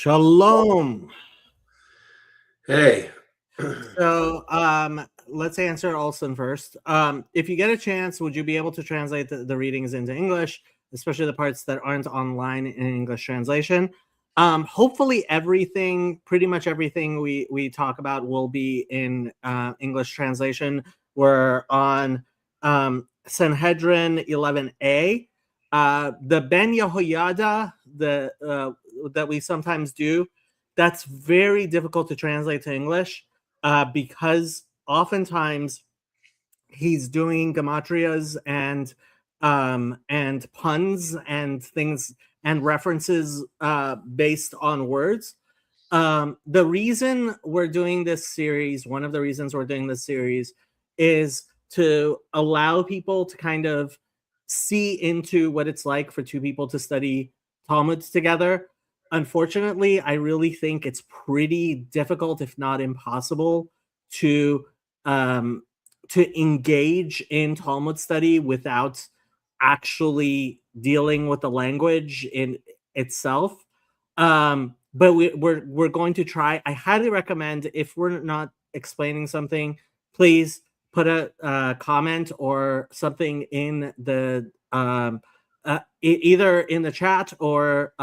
Shalom. Hey. So, let's answer Olson first. If you get a chance, would you be able to translate the readings into English, especially the parts that aren't online in English translation? Hopefully, pretty much everything we talk about will be in English translation. We're on Sanhedrin 11a. The Ben Yehoyada, that we sometimes do, that's very difficult to translate to English because oftentimes he's doing gematrias and puns and things and references based on words. The reason we're doing this series, one of the reasons we're doing this series, is to allow people to kind of see into what it's like for two people to study Talmud together. Unfortunately, I really think it's pretty difficult, if not impossible, to engage in Talmud study without actually dealing with the language in itself. But we're going to try. I highly recommend, if we're not explaining something, please put a comment or something in the either in the chat or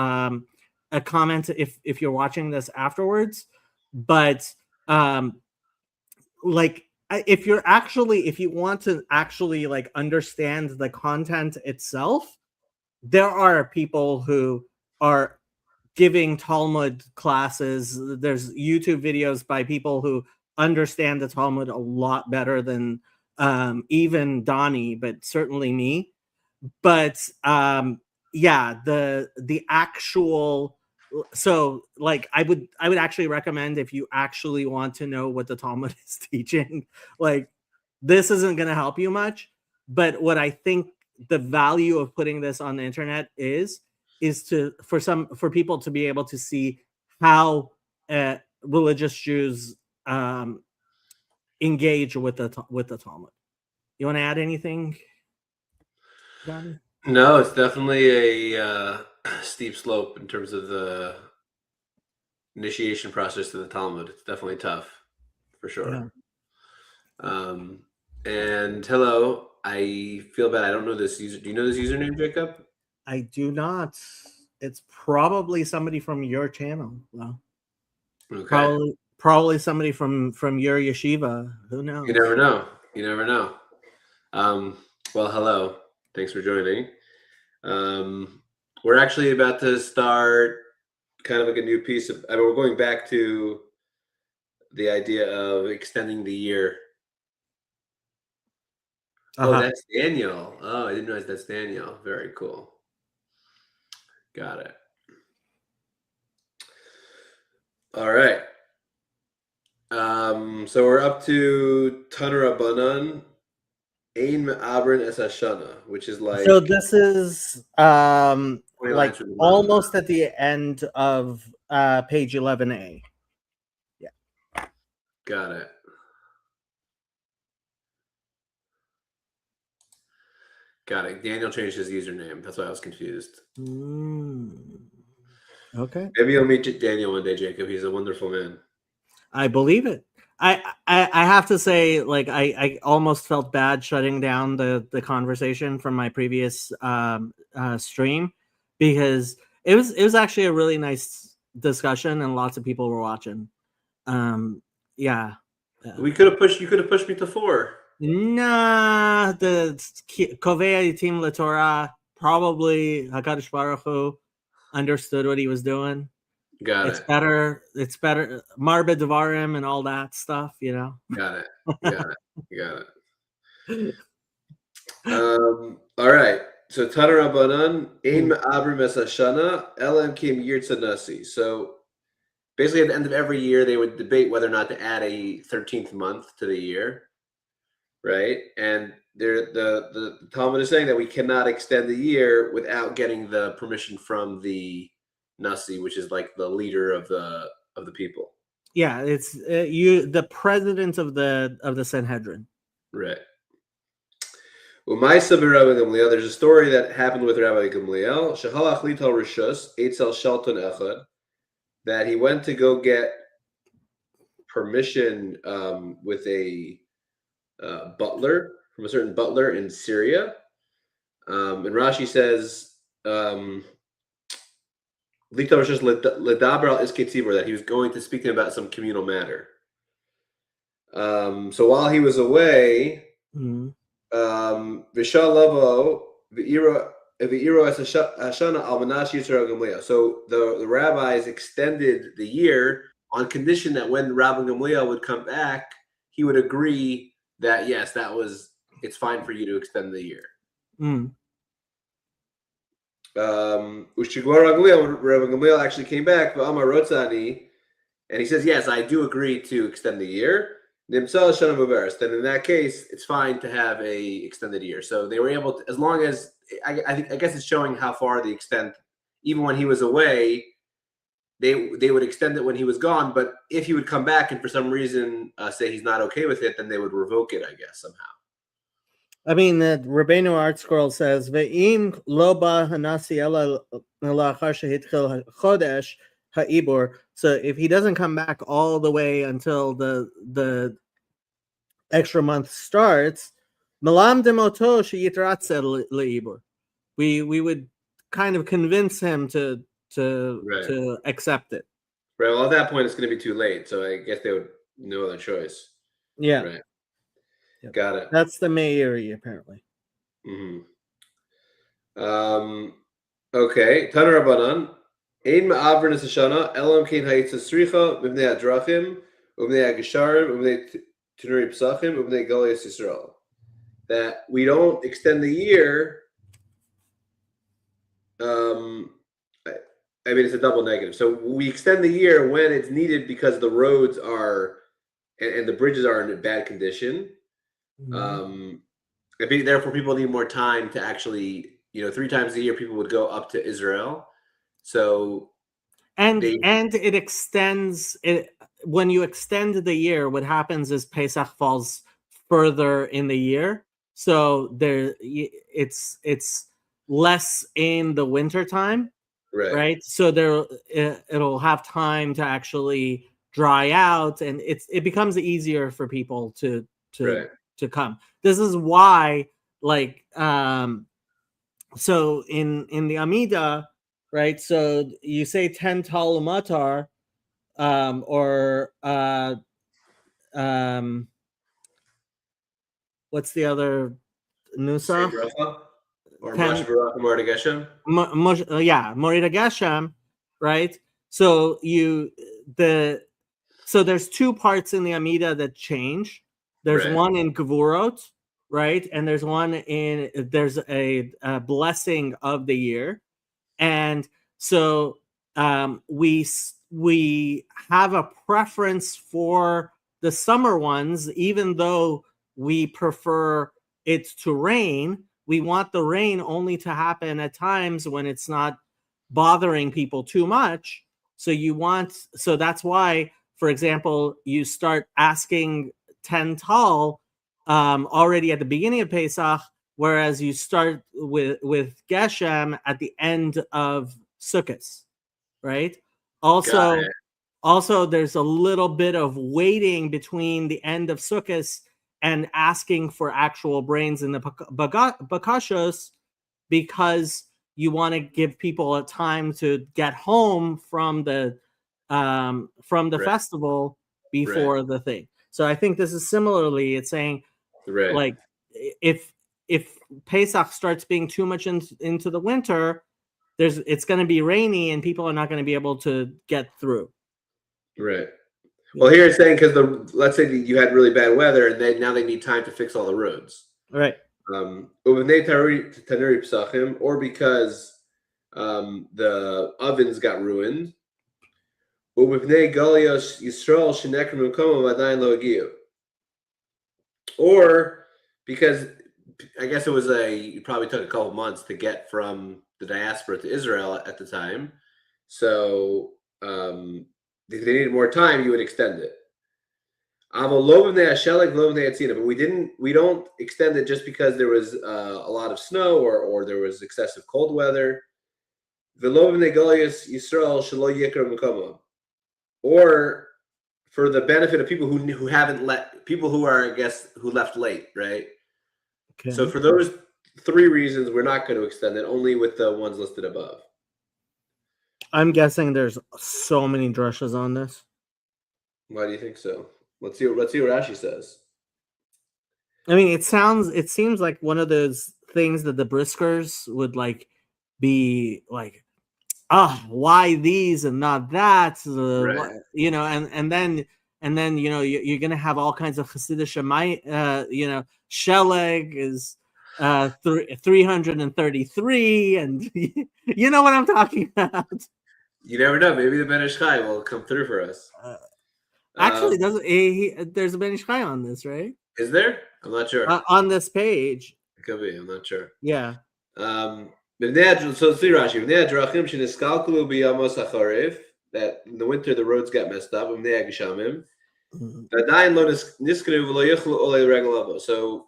a comment if you're watching this afterwards. But if you want to actually like understand the content itself, there are people who are giving Talmud classes. There's YouTube videos by people who understand the Talmud a lot better than even Donnie, but certainly me. But yeah, the actual, so like I would actually recommend, if you actually want to know what the Talmud is teaching, like this isn't going to help you much. But what I think the value of putting this on the internet is for people to be able to see how religious Jews engage with the Talmud. You want to add anything, Donnie? No, it's definitely a steep slope in terms of the initiation process to the Talmud. It's definitely tough, for sure. Yeah. And hello, I feel bad. I don't know this user. Do you know this username, Jacob? I do not. It's probably somebody from your channel. Well, okay. Probably somebody from your yeshiva. Who knows? You never know. You never know. Well, hello. Thanks for joining. We're actually about to start kind of like a new piece of, we're going back to the idea of extending the year. Oh, that's Daniel. Oh, I didn't realize that's Daniel. Very cool. Got it. All right. So we're up to Taner Abanan, Ein Me'abrin Es Hashana, which is like. So this is like almost at the end of page 11a. Yeah. Got it. Got it. Daniel changed his username. That's why I was confused. Okay. Maybe you'll meet Daniel one day, Jacob. He's a wonderful man. I believe it. I have to say, like, I almost felt bad shutting down the conversation from my previous stream, because it was actually a really nice discussion and lots of people were watching. Yeah. You could have pushed me to 4. Nah, the Kovei Team Latorah, probably Hakadosh Baruch Hu understood what he was doing. It's better. Marbe Devarim and all that stuff, you know. Got it. All right. So Taner Rabbanan, Ein Me'abrim Es Hashana, Elam Kim Yirtza Nasi. So basically, at the end of every year, they would debate whether or not to add a 13th month to the year, right? And the Talmud is saying that we cannot extend the year without getting the permission from the Nasi, which is like the leader of the people. Yeah, it's the president of the Sanhedrin. Right. There's a story that happened with Rabbi Gamliel. Shahalach lital rishus, eitzel shelton echad. that he went to go get permission with a butler, from a certain butler in Syria. And Rashi says, that he was going to speak to him about some communal matter. So while he was away, Vishalavo, so the rabbis extended the year on condition that when Rabbi Gamliel would come back, he would agree that yes, it's fine for you to extend the year. Rabbi Gamliel actually came back, and he says, yes, I do agree to extend the year. Then in that case, it's fine to have a extended year. So they were able to, as long as I guess it's showing how far the extent, even when he was away, they would extend it when he was gone. But if he would come back and for some reason say he's not okay with it, then they would revoke it, I guess, somehow. I mean, the Rabbeinu Art Scroll says, "Ve'im lo ba hanasi ela la'achar shehitchil chodesh ha'ibur." So if he doesn't come back all the way until the extra month starts, malam demoto sheyitratze le'ibur. We would kind of convince him to accept it. Right. Well, at that point, it's going to be too late. So I guess they would no other choice. Yeah. Right. Yep. Got it. That's the Meiri, apparently. Okay. Tana Rabbanan. Ein ma'avrin es hashana elam kein ha'itza sricha mivnei hadrachim uvnei hagesharim uvnei tenuri psachim uvnei galias Yisrael. That we don't extend the year. I mean, it's a double negative. So we extend the year when it's needed because the roads are and the bridges are in bad condition. I think therefore people need more time to actually, 3 times a year people would go up to Israel. So and it extends it when you extend the year. What happens is Pesach falls further in the year, so it's less in the winter time. Right. So it'll have time to actually dry out, and it becomes easier for people to come. This is why, so in the Amida, right? So you say 10 tal matar, what's the other nusa? Or Morid Geshem? Morid Geshem, right? So so there's 2 parts in the Amida that change. There's one in Gevurot, right? And there's there's a blessing of the year. And so we have a preference for the summer ones, even though we prefer it to rain. We want the rain only to happen at times when it's not bothering people too much. So that's why, for example, you start asking 10 tal already at the beginning of Pesach, whereas you start with Geshem at the end of Sukkot, right? Also, there's a little bit of waiting between the end of Sukkot and asking for actual brains in the bakashos, because you want to give people a time to get home from the festival before the thing. So I think this is similarly, it's saying like if Pesach starts being too much into the winter, it's going to be rainy and people are not going to be able to get through. Right. Well, here it's saying because let's say you had really bad weather and now they need time to fix all the roads. Right. Or because the ovens got ruined. Or because I guess it probably took a couple months to get from the diaspora to Israel at the time. So if they needed more time, you would extend it. But we don't extend it just because there was a lot of snow or there was excessive cold weather. or for the benefit of people who haven't people who are, I guess, who left late, right? Okay. So for those 3 reasons, we're not going to extend it, only with the ones listed above. I'm guessing there's so many drushas on this. Why do you think so? Let's see what Rashi says. I mean, it seems like one of those things that the Briskers would like be like, why these and not that? Right. You know, and then you know you're gonna have all kinds of Hasidic you know, Sheleg is 333, and you know what I'm talking about. You never know. Maybe the Ben Ish Chai will come through for us. Actually, there's a Ben Ish Chai on this, right? Is there? I'm not sure. On this page. It could be. I'm not sure. Yeah. So let's see Rashi. That in the winter the roads got messed up. So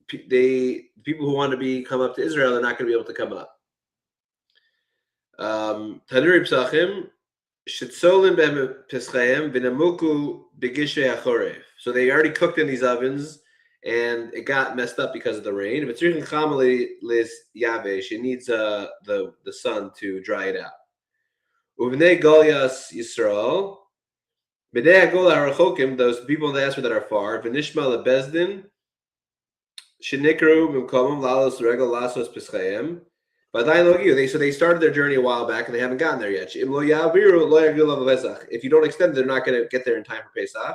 people who want to come up to Israel, they're not going to be able to come up. Tanuri Psachim, Shitzolim Pischayim, Vinamuku Bigishe Achorev. So they already cooked in these ovens, and it got messed up because of the rain. If it's really chamali lis yavesh, it needs the sun to dry it out. Uvnei Golias Yisrael, B'nei Gol Harachokim, those people in the diaspora that are far, V'nishma lebezdin, Shenikru Mimkomim Lalos Regel Lasos Pischayim. But so they started their journey a while back and they haven't gotten there yet. If you don't extend it, they're not going to get there in time for Pesach.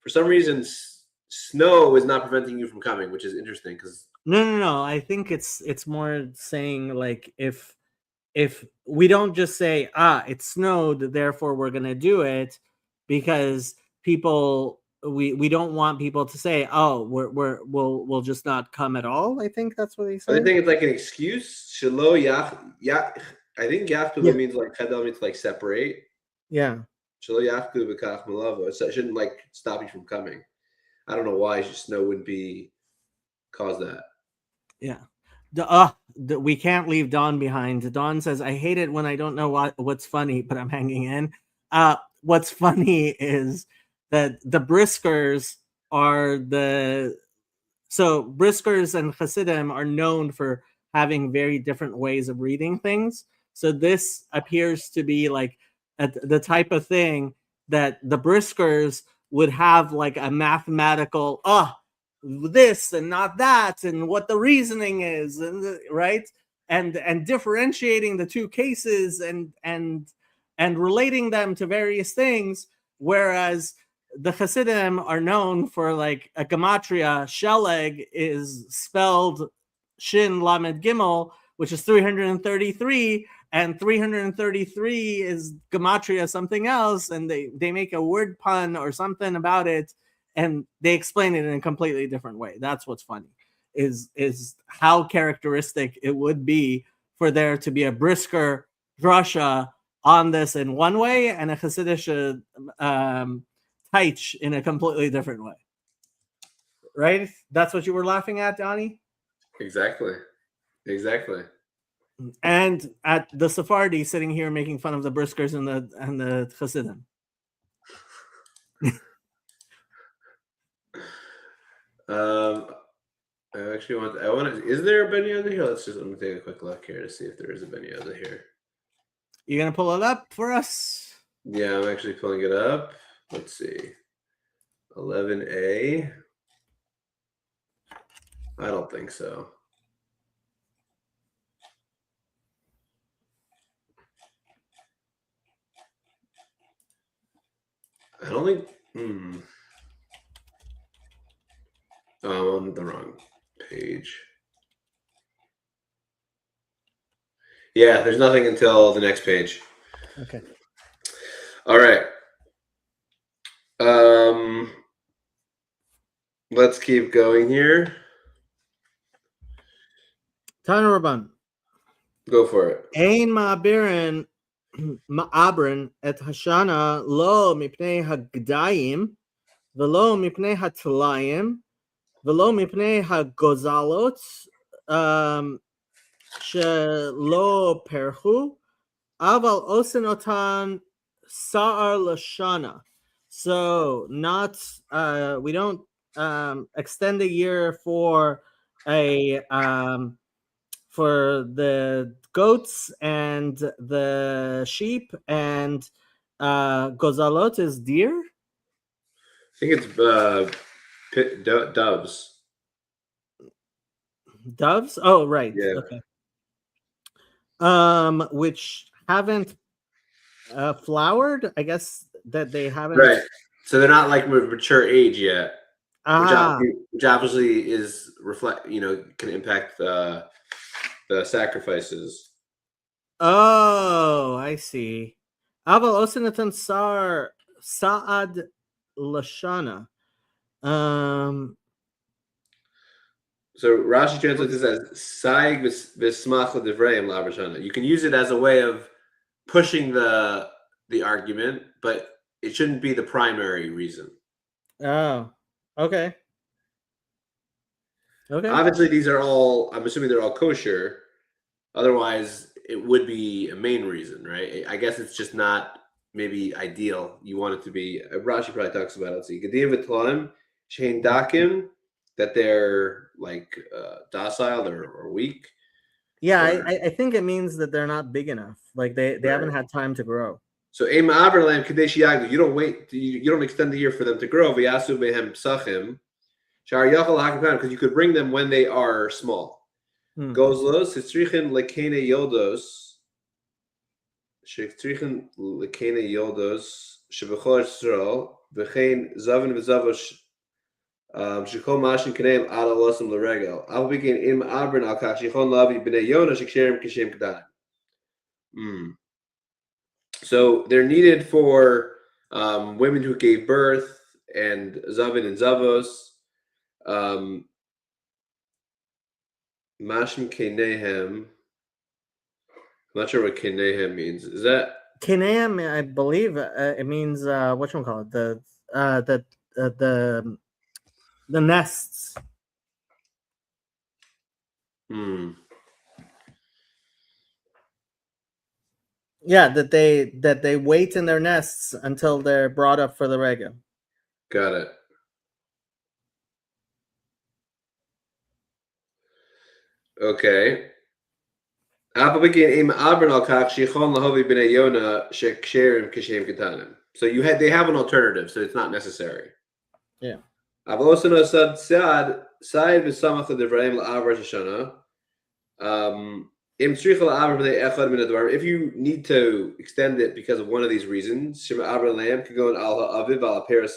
For some reason, snow is not preventing you from coming, which is interesting because no. I think it's more saying like if we don't just say it snowed, therefore we're going to do it, because people. We don't want people to say, we'll just not come at all. I think that's what he said. I think it's like an excuse. I think yachtulu means like chedel means like separate. Yeah. It shouldn't like stop you from coming. I don't know why snow wouldn't cause that. Yeah. We can't leave Dawn behind. Dawn says, I hate it when I don't know what's funny, but I'm hanging in. What's funny is that the Briskers are Briskers and Hasidim are known for having very different ways of reading things. So this appears to be like the type of thing that the Briskers would have like a mathematical, this and not that, and what the reasoning is, right? And differentiating the two cases and relating them to various things, whereas the Hasidim are known for like a gematria. Sheleg is spelled Shin Lamed Gimel, which is 333, and 333 is gematria something else, and they make a word pun or something about it, and they explain it in a completely different way. That's what's funny, is how characteristic it would be for there to be a Brisker drasha on this in one way and a Hasidic Taich in a completely different way. Right? That's what you were laughing at, Donnie? Exactly. And at the Sephardi sitting here making fun of the Briskers and the Hasidim. Is there a Ben Yehuda here? Let me take a quick look here to see if there is a Ben Yehuda here. You gonna pull it up for us? Yeah, I'm actually pulling it up. Let's see. 11a. I don't think so. I don't think. I'm on the wrong page. Yeah, there's nothing until the next page. Okay. All right. Let's keep going here. Tana Rabban. Go for it. Ein ma'abrin et hashana lo mipnei hagdayim velo mipnei hatlayim velo mipnei hagozalot shelo perhu, aval osen otan sa'ar lashana. So not we don't extend a year for the goats and the sheep, and gozalot is deer. I think it's doves. Doves. Oh, right. Yeah. Okay. Which haven't flowered. I guess that they haven't. Right. So they're not like mature age yet, Ah. which obviously is can impact the sacrifices. Oh, I see. Aval osenatan sar saad lashana. So Rashi translates this as "saig v'smach l'divrayim la'avashana." You can use it as a way of pushing the argument, but it shouldn't be the primary reason. Oh, okay. Okay. Obviously, these are all. I'm assuming they're all kosher. Otherwise, it would be a main reason, right? I guess it's just not maybe ideal. You want it to be. Rashi probably talks about it. So Gedim v'tlaim shein dakim, that they're like docile or weak. Yeah, Or, I think it means that they're not big enough. Like they haven't had time to grow. So Ema Averlam Kadesh Yagdu, you don't wait, you don't extend the year for them to grow. V'yasu behem psachim, shar yachal hakapam, because you could bring them when they are small. Gozlos hitzrichin lekene yodos, hitzrichin lekene yodos shebechol Yisrael v'chein zavin v'zavosh shekol mashin kaneim ala losam l'regel. I'll begin im abrin al kach shechon lavi b'nei yona sheksherim kishem kedanim. So they're needed for women who gave birth and Zavin and Zavos. Mashim Kenehem. I'm not sure what Kenehem means. Is that Kenehem? I believe it means whatchamacallit, the nests. Yeah, that they wait in their nests until they're brought up for the regel. Got it. Okay. So they have an alternative, so it's not necessary. Yeah. If you need to extend it because of one of these reasons, so we're going to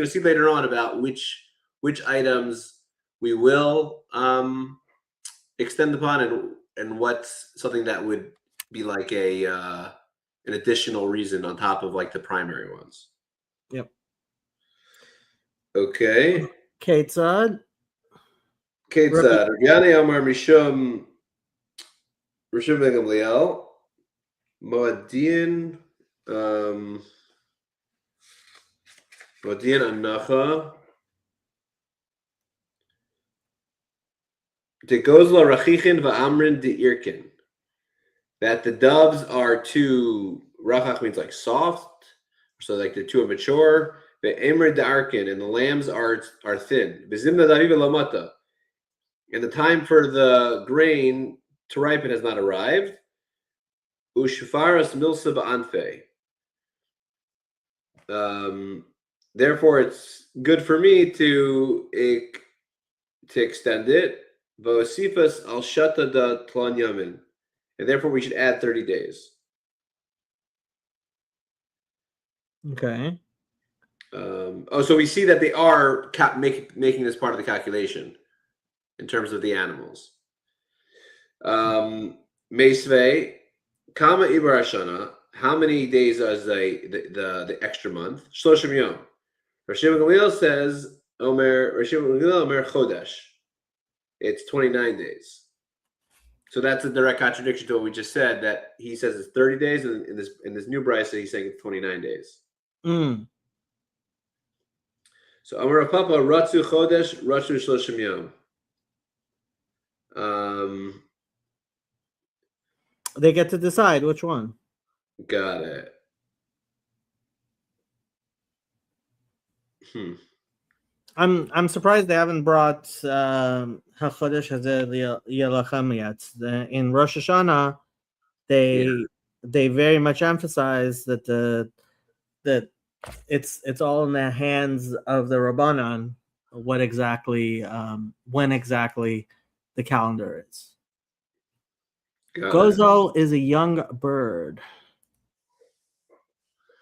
see later on about which items we will extend upon and what's something that would be like an additional reason on top of like the primary ones. Yep. Okay. Ketzad. Yana Amar Mishum Rishum ben Gamliel. Moadin Anacha De Gozla Rachichin Va'amrin De Irkin, that the doves are too, Rachach means like soft, so like they're too immature. The Emre De Arkin, and the lambs are thin. Bezimna Daviva Lamata, and the time for the grain to ripen has not arrived. Ushfaras milsa ba'anfe. Therefore, it's good for me to extend it. Vosifas al shata da tlan yamin, and therefore we should add 30 days. Okay. So we see that they are making this part of the calculation in terms of the animals. Meisvei. Kama Ibar Hashana, how many days is the extra month? Shloshim Yom. Rashi Gamliel says, Rashi Gamliel Omer Chodesh. It's 29 days. So that's a direct contradiction to what we just said. That he says it's 30 days, and in this new brisa, he's saying it's 29 days. Mm. So Amar Papa Ratzu Chodesh Ratzu Shloshim Yom. They get to decide which one. Got it. I'm surprised they haven't brought HaChodesh Hazeh Yelachem yet. In Rosh Hashanah, they very much emphasize that that it's all in the hands of the Rabbanan what exactly when exactly the calendar is. Gozel is a young bird,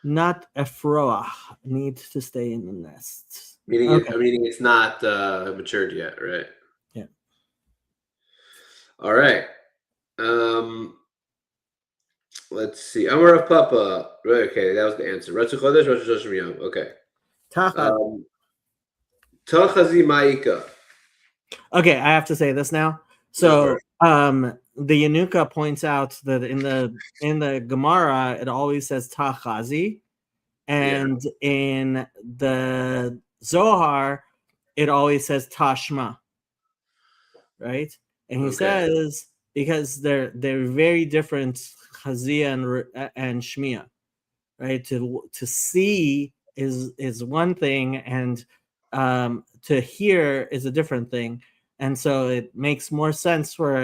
not a froach. Needs to stay in the nest. Meaning it's not matured yet, right? Yeah. All right. Let's see. Amar of Papa. Right, okay, that was the answer. Ratzu Chodesh, Ratzu Shloshim Yom. Okay. Tachazi Ma'ika. Okay, I have to say this now. So the Yanuka points out that in the Gemara it always says Tachazi, and in the Zohar it always says Tashma. Right? And he says because they're very different, Chazia and Shmiya, right? To see is one thing, and to hear is a different thing, and so it makes more sense for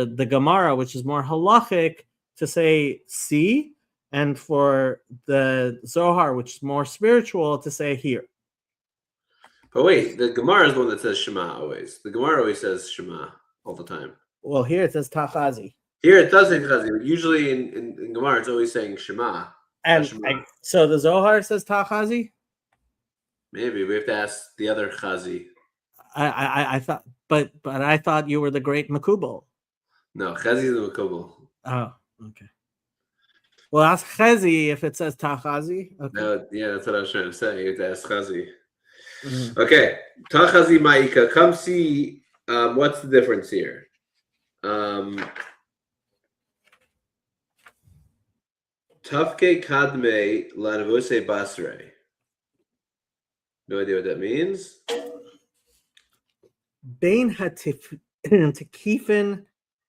the Gemara, which is more halachic, to say see, and for the Zohar, which is more spiritual, to say hear. But wait, the Gemara is the one that says Shema always. The Gemara always says Shema all the time. Well, here it says Tachazi. Here it does say Tachazi, but usually in Gemara it's always saying Shema. And Shema. So the Zohar says Tachazi? Maybe we have to ask the other Chazi. I thought, but I thought you were the great Makubal. No, Chazi is the Makubal. Oh, okay. Well, ask Chazi if it says Tachazi. Okay. No, yeah, that's what I was trying to say. You have to ask Chazi. Mm-hmm. Okay, Tachazi Ma'ika. Come see what's the difference here. Tafke Kadme Lanavose Basre. No idea what that means. Bein Hatikifin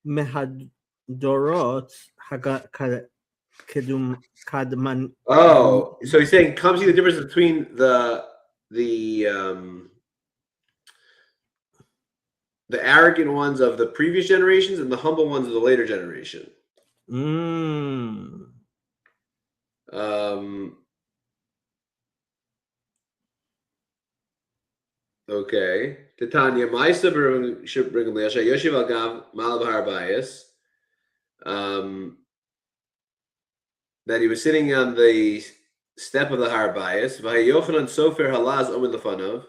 Mehadorot Kedum Kadman. Oh, so he's saying come see the difference between the arrogant ones of the previous generations and the humble ones of the later generation. Okay. Titania Maisa Yoshiv Agav Malabhar Bias. That he was sitting on the step of the Har Bias. Yochanan Sofer Halaz Omed Lefanov.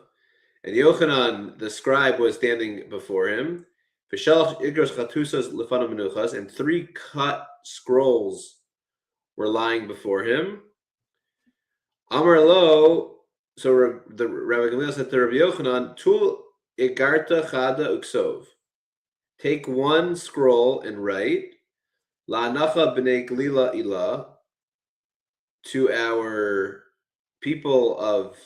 And Yochanan, the scribe, was standing before him. And 3 cut scrolls were lying before him. Amar Lo, so the Rabbi Gamliel said to Rabbi Yochanan, Tul Igarta Chada Uksov. Take 1 scroll and write, La'anacha b'nei Glila Ilah, to our people of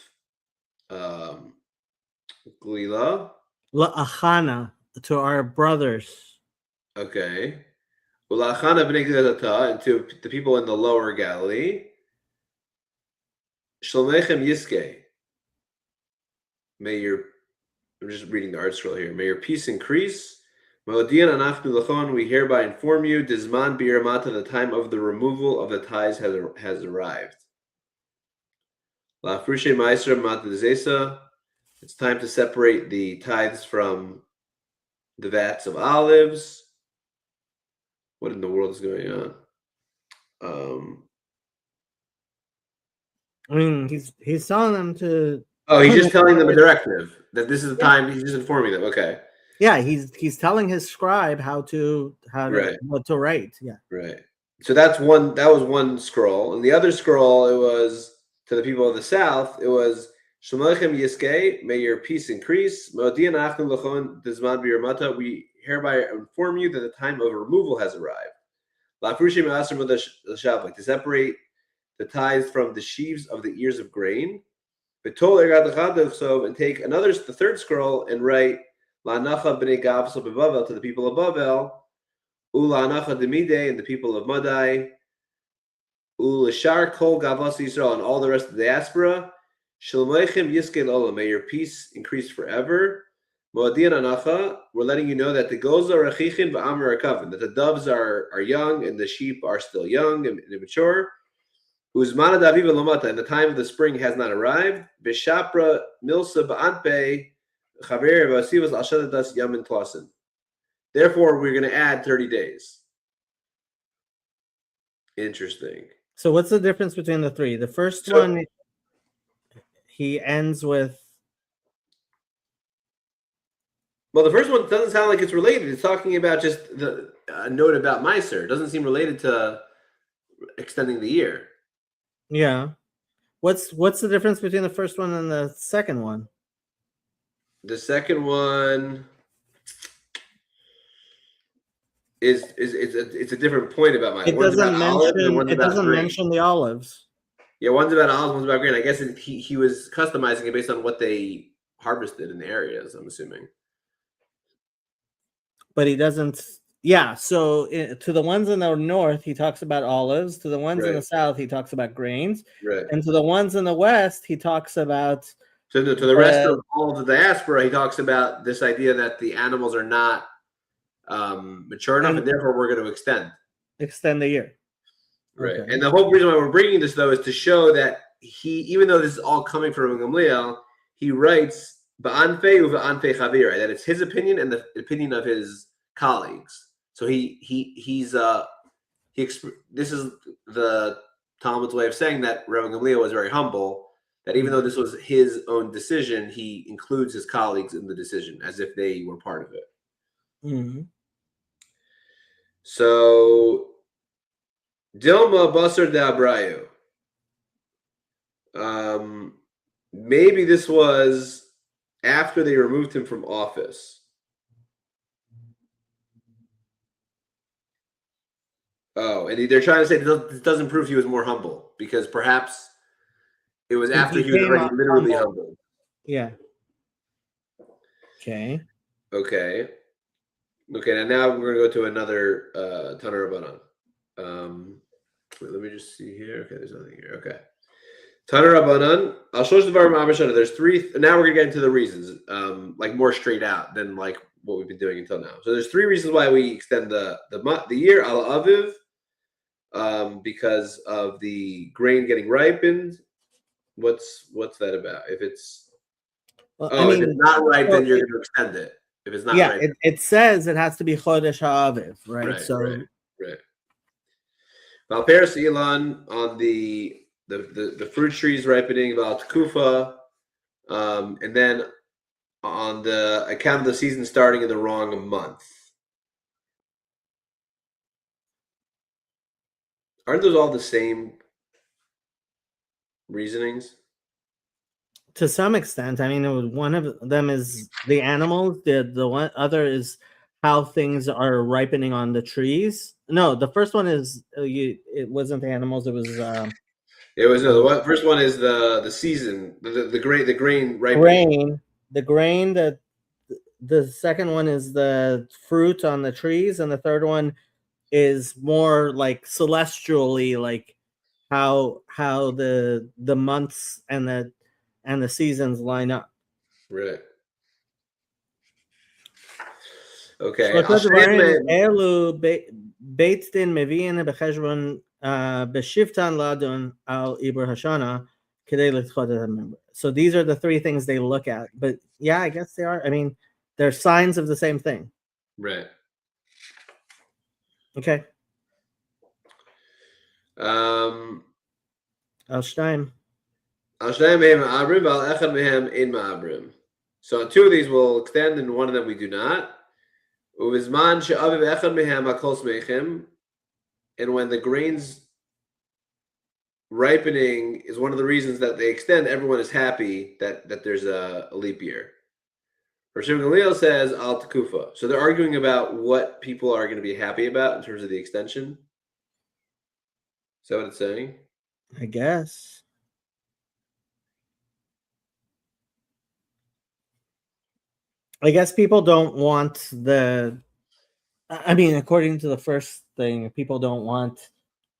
Glila. La'achana, to our brothers. Okay. La'achana b'nei Glila, and to the people in the lower Galilee. Shalmechem Yiske. I'm just reading the art scroll here. May your peace increase. We hereby inform you, Dizman Biramata, the time of the removal of the tithes has arrived. La Frushe Maisra Matazesa. It's time to separate the tithes from the vats of olives. What in the world is going on? I mean, he's telling them to. Oh, he's just telling them a directive that this is the time. He's just informing them. Okay. Yeah, he's telling his scribe what to write. Yeah. Right. So that was 1 scroll. And the other scroll, it was to the people of the south, it was Shemachem Yiskei, may your peace increase. We hereby inform you that the time of removal has arrived. To separate the tithes from the sheaves of the ears of grain. And take the third scroll and write La'anacha b'nei Gavsel b'Bavel to the people of Bavel, Ula'anacha demide and the people of Madai, Ulashar kol Gavas Yisrael and all the rest of the diaspora. Shalomechem Yiskel Olam, may your peace increase forever. Moadian Anacha, we're letting you know that the Goza Rachichin v'Amar Akavin, that the doves are young and the sheep are still young and immature. Uzmana Daviva Lomata, and the time of the spring has not arrived. Bishapra Milsa Ba'anpe Chaver Vasivas Ashadadas Yamin Tlasin. Therefore, we're going to add 30 days. Interesting. So what's the difference between the three? The first one, he ends with. Well, the first one doesn't sound like it's related. It's talking about just the note about Meiser. It doesn't seem related to extending the year. Yeah. What's the difference between the first one and the second one? The second one is it's a different point about Meiser. It doesn't mention the olives. Yeah, one's about olives, one's about grain. I guess he was customizing it based on what they harvested in the areas, I'm assuming. But he doesn't. Yeah, so to the ones in the north, he talks about olives. To the ones in the south, he talks about grains. Right. And to the ones in the west, he talks about. To the rest of all of the diaspora, he talks about this idea that the animals are not mature enough, and therefore we're going to extend the year. Right. Okay. And the whole reason why we're bringing this, though, is to show that even though this is all coming from Gamliel, he writes Ba'anfe u'Ba'anfe Chavir, that it's his opinion and the opinion of his colleagues. So this is the Talmud's way of saying that Rabbi Gamliel was very humble, that even though this was his own decision, he includes his colleagues in the decision as if they were part of it. Mm-hmm. So Dilma Basar D'Abrayu. Maybe this was after they removed him from office. Oh, and they're trying to say this doesn't prove he was more humble, because perhaps it was after he was already literally humble. Yeah. Okay. Okay. And now we're going to go to another Tanur Rabbanan. Let me just see here. Okay, there's nothing here. Okay. Tanur Rabbanan. There's three. Now we're going to get into the reasons, like more straight out than like what we've been doing until now. So there's three reasons why we extend the year, Al Aviv, because of the grain getting ripened. What's that about? If it's if it's not ripe, then you're going to extend it. If it's not ripe, it says it has to be Chodesh HaAviv, right? Right. Valperis Elon on the fruit trees ripening, Val Tekufa, and then on the account of the season starting in the wrong month. Aren't those all the same reasonings? To some extent. I mean, one of them is the animals. The one other is how things are ripening on the trees. No, the first one is it wasn't the animals. It was. The first one is the season. The grain ripening. The grain. The second one is the fruit on the trees, and the third one is more like celestially, like how the months and the seasons line up. Right. Okay. Beit Din mevi'in b'cheshbon b'shivtan ladun al ibur hashana kedei l'tchot et hamember. So these are the three things they look at. But yeah, I guess they are. I mean, they're signs of the same thing. Right. Okay. Al Shtayim. Al Shtayim mehem ma'abrim, Al echad mehem ein ma'abrim. So two of these will extend, and one of them we do not. Uvizman she'aviv echad mehem hakol smechem, and when the grains ripening is one of the reasons that they extend, everyone is happy that there's a leap year. Rav Shimon Gamliel says al tekufa. So they're arguing about what people are going to be happy about in terms of the extension. Is that what it's saying? I guess. I guess people don't want the. I mean, according to the first thing, people don't want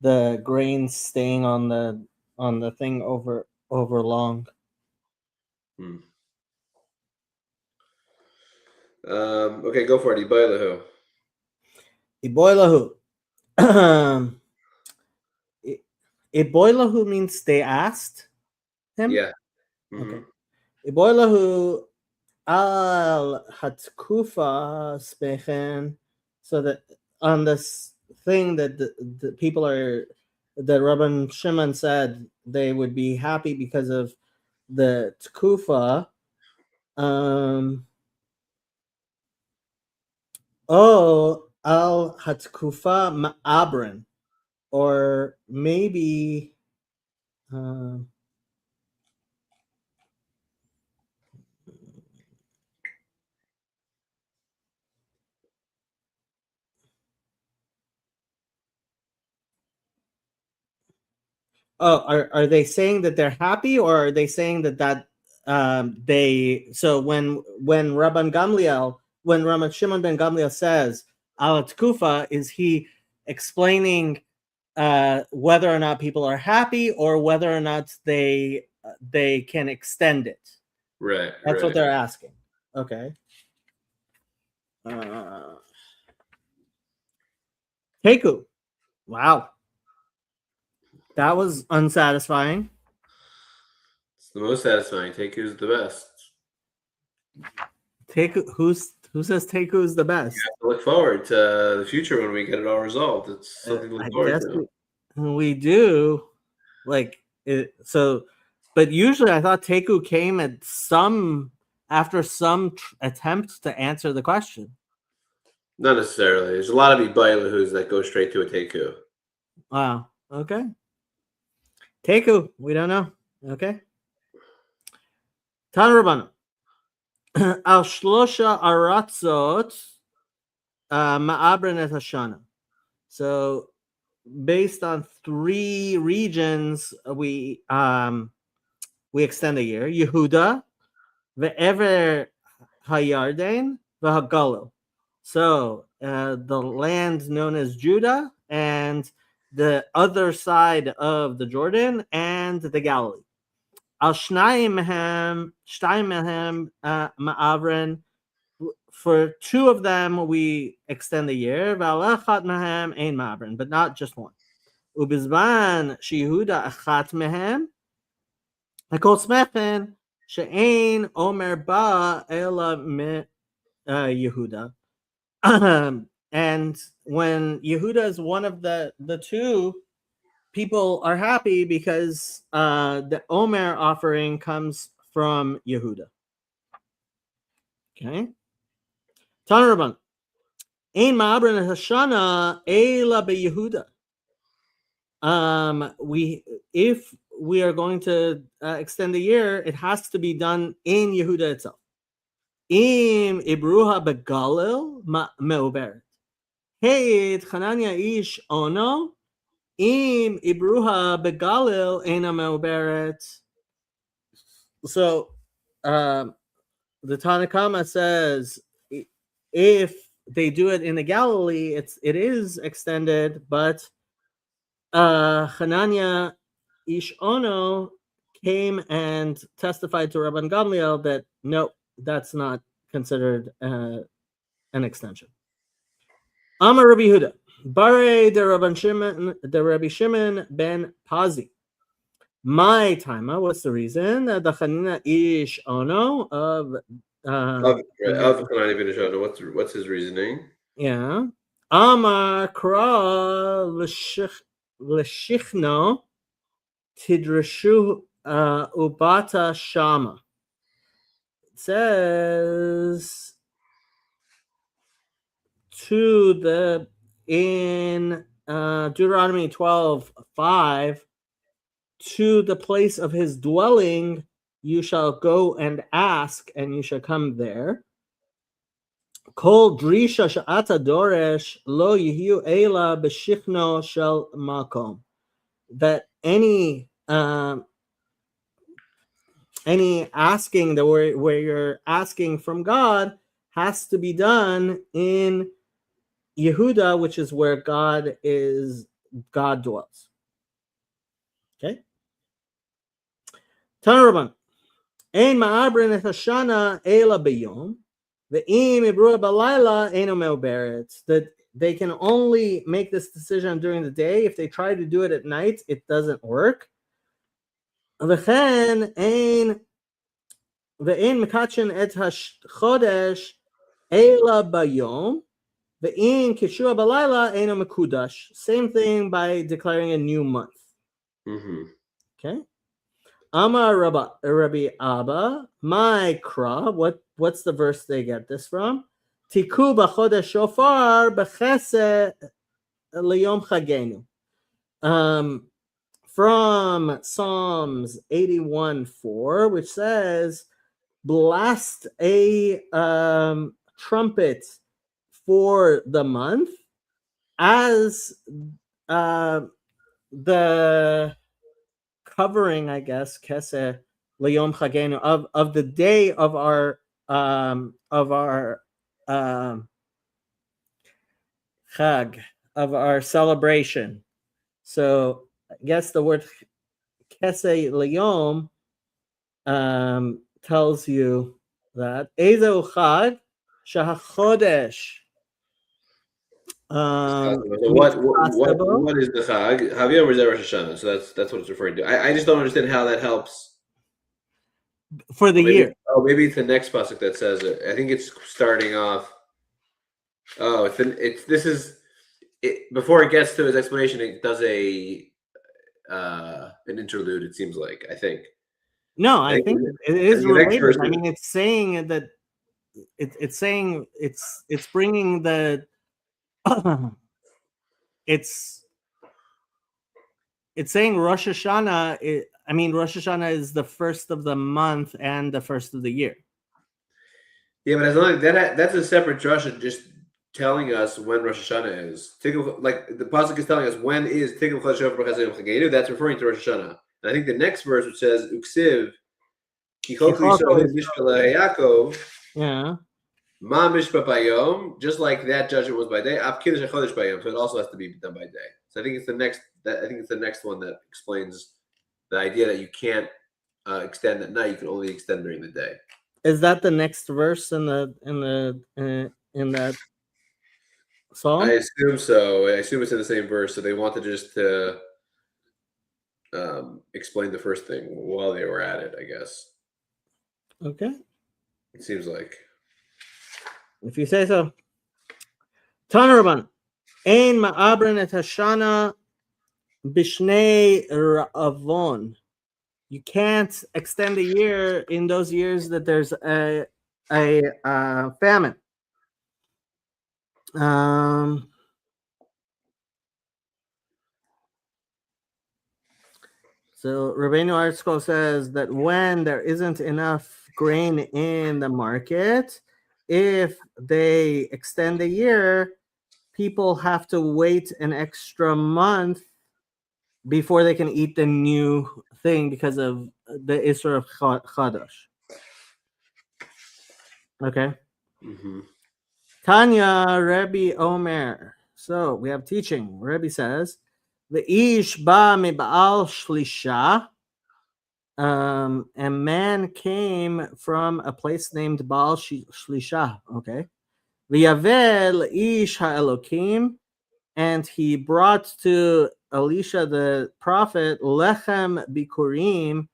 the grains staying on the thing over long. Okay, go for it. Ibaylahu. Iboilahu. Iboilahu means they asked him. Yeah. Okay. Iboilahu al hatkufa spechen. So that on this thing that the people are, that Rabban Shimon said they would be happy because of the tkufa. Al hatkufa ma'abrin, or maybe are they saying that they're happy, or are they saying that they, so when Rabban Shimon ben Gamliel says al tkufa, is he explaining whether or not people are happy, or whether or not they can extend it? Right. That's what they're asking. Okay. Teku. Wow. That was unsatisfying. It's the most satisfying. Teku's the best. Teku, who says Teku is the best? You have to look forward to the future when we get it all resolved. It's something to look forward to. We do. Like it, so, but usually I thought Teku came after some attempt to answer the question. Not necessarily. There's a lot of Ibailahus that go straight to a Teku. Wow. Okay. Teku, we don't know. Okay. Tanurban. Al shlosha aratzot ma'abren et hashana. So, based on 3 regions, we extend a year. Yehuda, ve'ever hayarden, ve'hagalil. So the land known as Judah, and the other side of the Jordan, and the Galilee. Al shnayim mehem ma'avren. For 2 of them, we extend the year. V'alachat mehem ein ma'avren, but not just one. Ubizban shehuda achat mehem. Hakol smechen she'ein omer ba ela me Yehuda. And when Yehuda is one of the 2, people are happy because the Omer offering comes from Yehuda. Okay. Tanuraban. Ein ma'abren hashana ela beYehuda. If we are going to extend the year, it has to be done in Yehuda itself. Im ibruha begalil me'uberet. Hey, Chananya ish ono. Im ibruha begalil ena me'uberet. So, the Tanakama says if they do it in the Galilee, it is extended, but Hananya ish ono came and testified to Rabban Gamliel that no, that's not considered an extension. Amar Rabbi Yehuda, Bare de Rabbi Shimon ben Pazi. My time. What's the reason? The Chanina ish ono of Hanani ben Ashana. What's his reasoning? Yeah. Amar kra l'shichno tidrashu ubata shama. It says in Deuteronomy 12:5, to the place of his dwelling you shall go and ask, and you shall come there. Kol drisha she'ata doresh lo yihiu ela b'shichno shel makom. That any asking that where you're asking from God has to be done in Yehuda, which is where God dwells. Okay. Tanuraban. Ein ma'abrin et hashana ela b'yom, ve'im ibru b'layla eino me'oberet. That they can only make this decision during the day. If they try to do it at night, it doesn't work. V'chen ein mekatchen et hachodesh ela b'yom, ve'im kishua b'layla eino mekudash. Same thing by declaring a new month. Mm-hmm. Okay. Amar Rabbi Abba, my kra. What's the verse they get this from? Tiku b'chodesh shofar b'chesed liyom chagenu. From Psalms 81:4, which says, blast a trumpet for the month as the covering, I guess, kese liyom chagenu, of the day of our chag, of our celebration. So I guess the word kese liyom tells you that Ezo chag shahachodesh. So what is the Chag? Haviyam or is that Rosh Hashanah? So that's what it's referring to. I just don't understand how that helps For the year. Oh, maybe it's the next pasuk that says it. I think it's starting off. Oh, before it gets to his explanation. It does an interlude. It seems like I think. No, I think it is related. I mean, it's saying that it's saying it's bringing the it's saying Rosh Hashanah. Rosh Hashanah is the first of the month and the first of the year. Yeah, but as long as that's a separate drasha, just telling us when Rosh Hashanah is. Like the pasuk is telling us when is Tikkum Chadashov B'Chesed Chagenu. That's referring to Rosh Hashanah. And I think the next verse, which says Uksiv Kichok Yisrael Mishpala Yaakov. Yeah. Ma Mishpa Bayom, just like that judgment was by day. Av Kiddush HaChodesh Bayom, so it also has to be done by day. So I think it's the next. I think it's the next one that explains the idea that you can't extend at night. You can only extend during the day. Is that the next verse in that psalm? I assume so. I assume it's in the same verse. So they wanted just to explain the first thing while they were at it, I guess. Okay. It seems like. If you say so. Tanurban. Ein ma'abrin et hashana bishnei ra'avon. You can't extend a year in those years that there's a famine. So Rabbeinu Artzko says that when there isn't enough grain in the market, if they extend a year, people have to wait an extra month before they can eat the new thing because of the Isra of Chadash. Okay. Mm-hmm. Tanya Rebbe Omer. So we have teaching. Rebbe says, the ish ba mi ba'al shlisha. A man came from a place named Baal Shlisha. Okay. V'yavel ish ha'elokim, and he brought to Elisha the prophet lechem bikurim,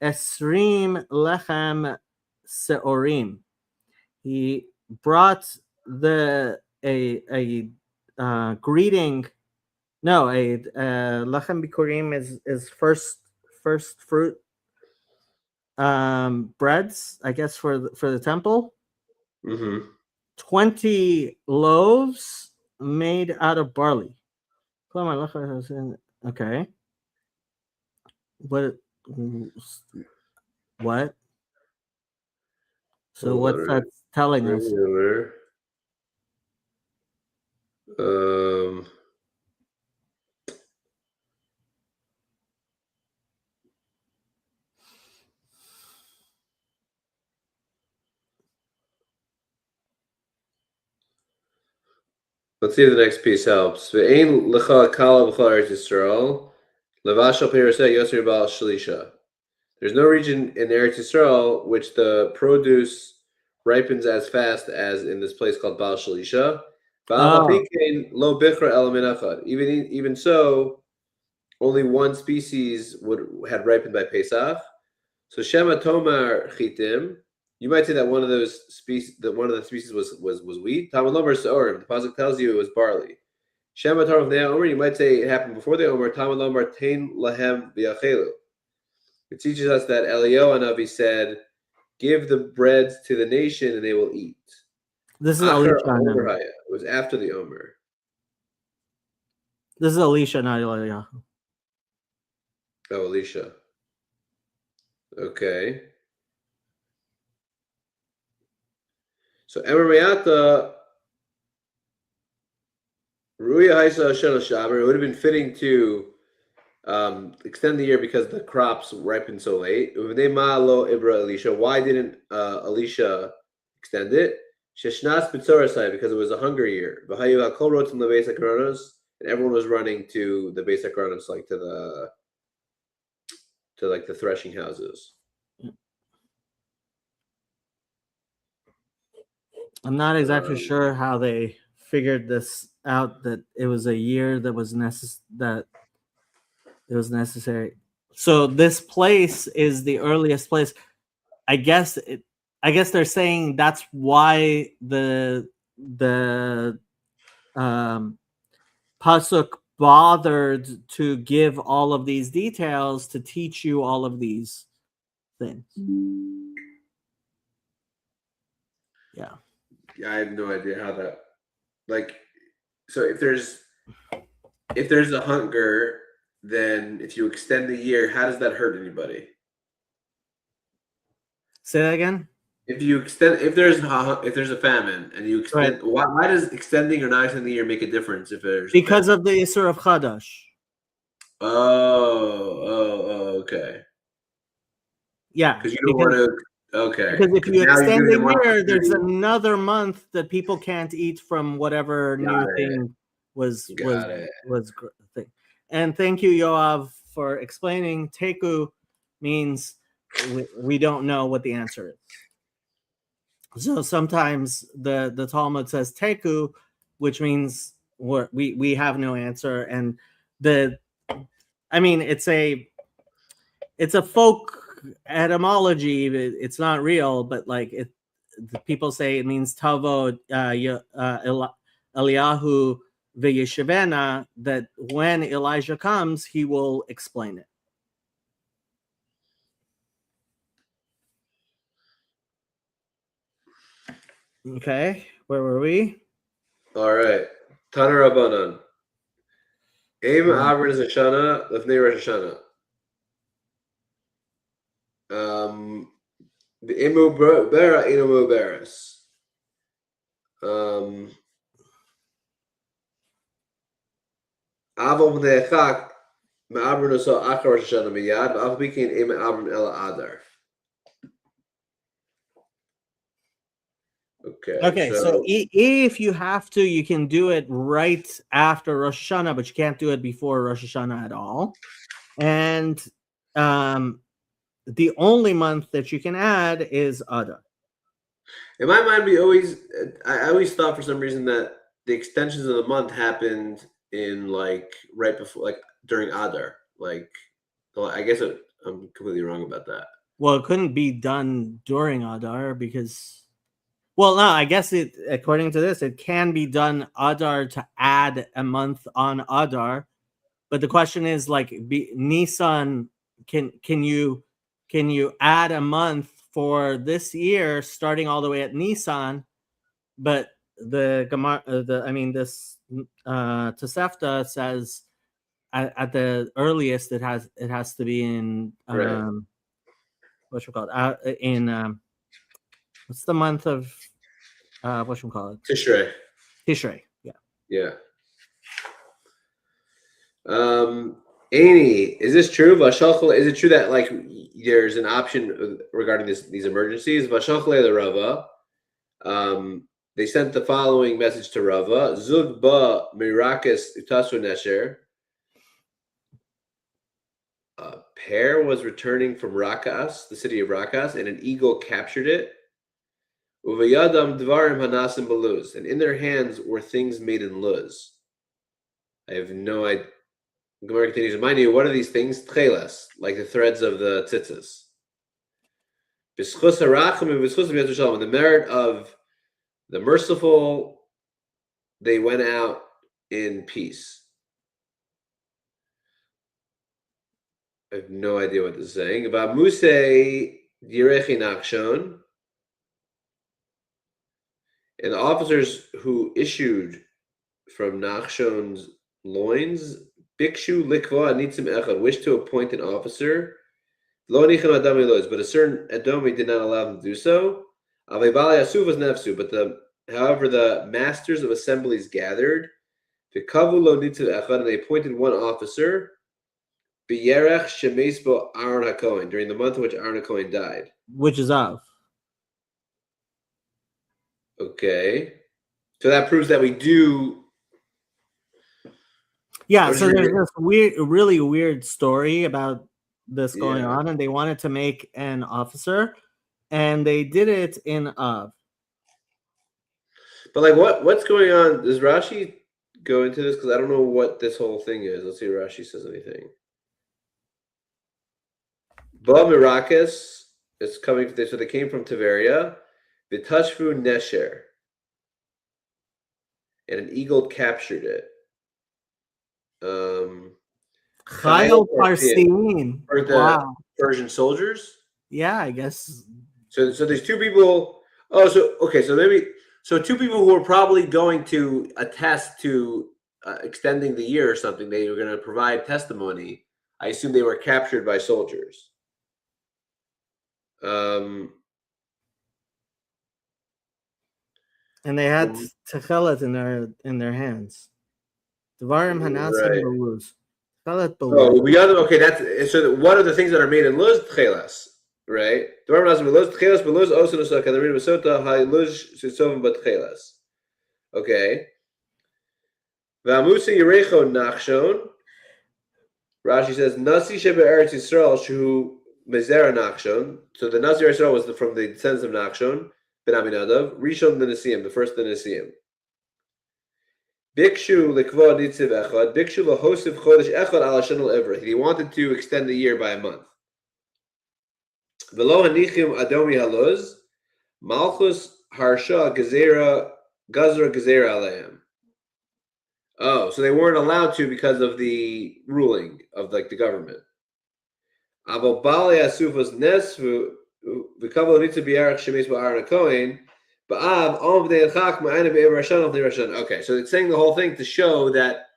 esrim lechem seorim. He brought a greeting. No, a lechem bikurim is first fruit breads, I guess, for the temple. Mm-hmm. 20 loaves made out of barley. Okay. What? So what's that telling us? Let's see if the next piece helps. Ve'ein lecha kala b'chol Eretz Yisrael, levashal peraseh yosir ba'al shalisha. There's no region in Eretz Yisrael which the produce ripens as fast as in this place called Baal Shalisha. Oh. Lo bichra el min echad. Even so, only one species had ripened by Pesach. So Shema Tomar Chitim. You might say that one of those species, that one of the species was wheat. Talmud Lomer Seorim. The pasuk tells you it was barley. Shema Tomar Omer. You might say it happened before the Omer. Talmud Lomer Tain Lahem V'Yachelu. It teaches us that Eliyahu Hanavi said, "Give the bread to the nation, and they will eat." This is Achar Alicia. Omer Haya. It was after the Omer. This is Alicia, not Eliyahu. Oh, Elisha. Okay. So Emer Mayata, Ruya Haisa Shana Shaber. It would have been fitting to extend the year because the crops ripened so late. Ibra Elisha. Why didn't Elisha extend it? Sheshnas B'tzorasai, because it was a hunger year. V'hayu HaKol Rotzim LeBeis HaKronos, and everyone was running to the Beis HaKronos, like to the threshing houses. I'm not exactly sure how they figured this out, that it was a year that was necessary. So this place is the earliest place. I guess they're saying that's why the pasuk bothered to give all of these details to teach you all of these things. Yeah. Yeah, I have no idea how that, so if there's a hunger, then if you extend the year, how does that hurt anybody? Say that again. If there's a famine and you extend, right. Why does extending or not extending the year make a difference if there's because of the Isur of Chadash? Okay. Yeah, because you don't want to. Okay. Because if you extend the year, there's another month that people can't eat from whatever thing was thing. And thank you, Yoav, for explaining. Teku means we don't know what the answer is. So sometimes the Talmud says Teku, which means we have no answer. And it's a folk etymology. It's not real, but people say it means Tavo Eliyahu v'Yeshivena, that when Elijah comes, he will explain it. Okay, where were we? All right, Tana Rabbanan. Aim Avrin is Hashanah, Lefnei Rosh Hashanah. The Imu Bera Inumu Beres. Aval B'neichak Ma'avrin Oso Achar Rosh Hashanah Miyad V'af Bikin Im Avrin Ela Adar. Okay, so if you have to, you can do it right after Rosh Hashanah, but you can't do it before Rosh Hashanah at all. And the only month that you can add is Adar. In my mind, I always thought for some reason that the extensions of the month happened in right before, during Adar. I guess I'm completely wrong about that. Well, it couldn't be done during Adar because, well, no, I guess according to this, it can be done Adar to add a month on Adar. But the question is, Nisan, can you add a month for this year starting all the way at Nisan? But this Tosefta says at the earliest it has to be in what's the month of Tishrei. Yeah. Amy, is this true? Is it true that like there's an option regarding these emergencies? Vashachal the Rava. They sent the following message to Rava: Zug ba mirakis utasu nesher. A pair was returning from Rakas, the city of Rakas, and an eagle captured it. Uvayadam dvarim hanasim baluz, and in their hands were things made in luz. I have no idea. Gemara continues, remind you, what are these things? Tchelas, like the threads of the tzitzis. B'schus harachim and b'schus b'yad shalom. In the merit of the merciful, they went out in peace. I have no idea what this is saying. About Muse Yirechi Nachshon. And the officers who issued from Nachshon's loins, Bikshu Likva Nitzim Echad, wished to appoint an officer. Lo Nichem Adami Loz, but a certain Edomi did not allow them to do so. Avebali Asuv was Nefsu, but however the masters of assemblies gathered, Vikavu Lo Nitzim Echad, and they appointed one officer. B'yerech shemesbo Aaron HaKohen, during the month in which Aaron HaKohen died. Which is Av. Okay. So that proves that we do. Yeah, so there's this really weird story about this going on, and they wanted to make an officer, and they did it in Av. But like, what's going on? Does Rashi go into this? Because I don't know what this whole thing is. Let's see if Rashi says anything. Ba Mirakis is coming. So they came from Tiberia. V'tashvu Nesher, and an eagle captured it. Chayil Parsin. For the Persian soldiers. Yeah, I guess. So there's two people. Oh, so two people who were probably going to attest to extending the year or something. They were going to provide testimony. I assume they were captured by soldiers. And they had techelet in their hands. Dvarim hanasim beluz. Techelet beluz. Okay. That's so. What are the things that are made in luz? Tchelas, right? Dvarim hanasim beluz. Tchelas beluz osun usaka. The read besota hay luz sisovim but tchelas. Okay. V'amusa yirecho nachshon. Rashi says nasi shebe eretz Yisrael shu mezera nachshon. So the nasi Yisrael was from the descendants of Nachshon. Ben Aminadav, Rishon the Nesiim, the first the Nesiim. Bikshu likva nitziv echad, bikshu lahosiv chodesh echad ala shenel evra. He wanted to extend the year by a month. Velo hanichim adomi haluz, malchus harsha gazera aleim. Oh, so they weren't allowed to because of the ruling of like the government. Abo bali asufas nesvu. Okay, so they're saying the whole thing to show that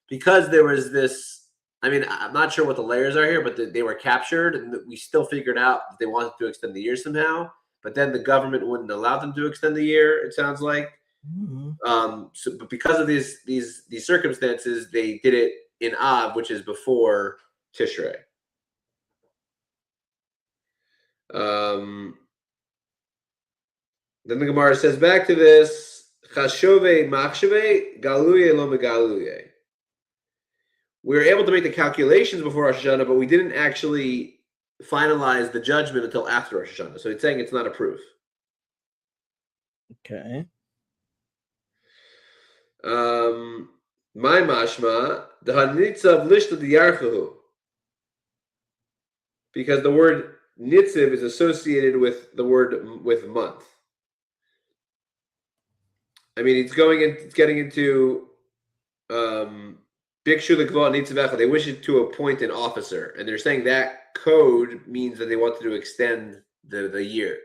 because there was this, I mean, I'm not sure what the layers are here, but they were captured and we still figured out that they wanted to extend the year somehow, but then the government wouldn't allow them to extend the year, it sounds like. But because of these circumstances, they did it in Av, which is before Tishrei. Then the Gemara says back to this chashove machshave galuye lo megaluye. We were able to make the calculations before Rosh Hashanah, but we didn't actually finalize the judgment until after Rosh Hashanah. So it's saying it's not a proof. Okay. My mashma the hanitzav lishta diyarchahu, because the word Nitziv is associated with the word with month. I mean, it's getting into Bikshu Likva Nitziv Echad. They wish to appoint an officer, and they're saying that code means that they wanted to extend the year.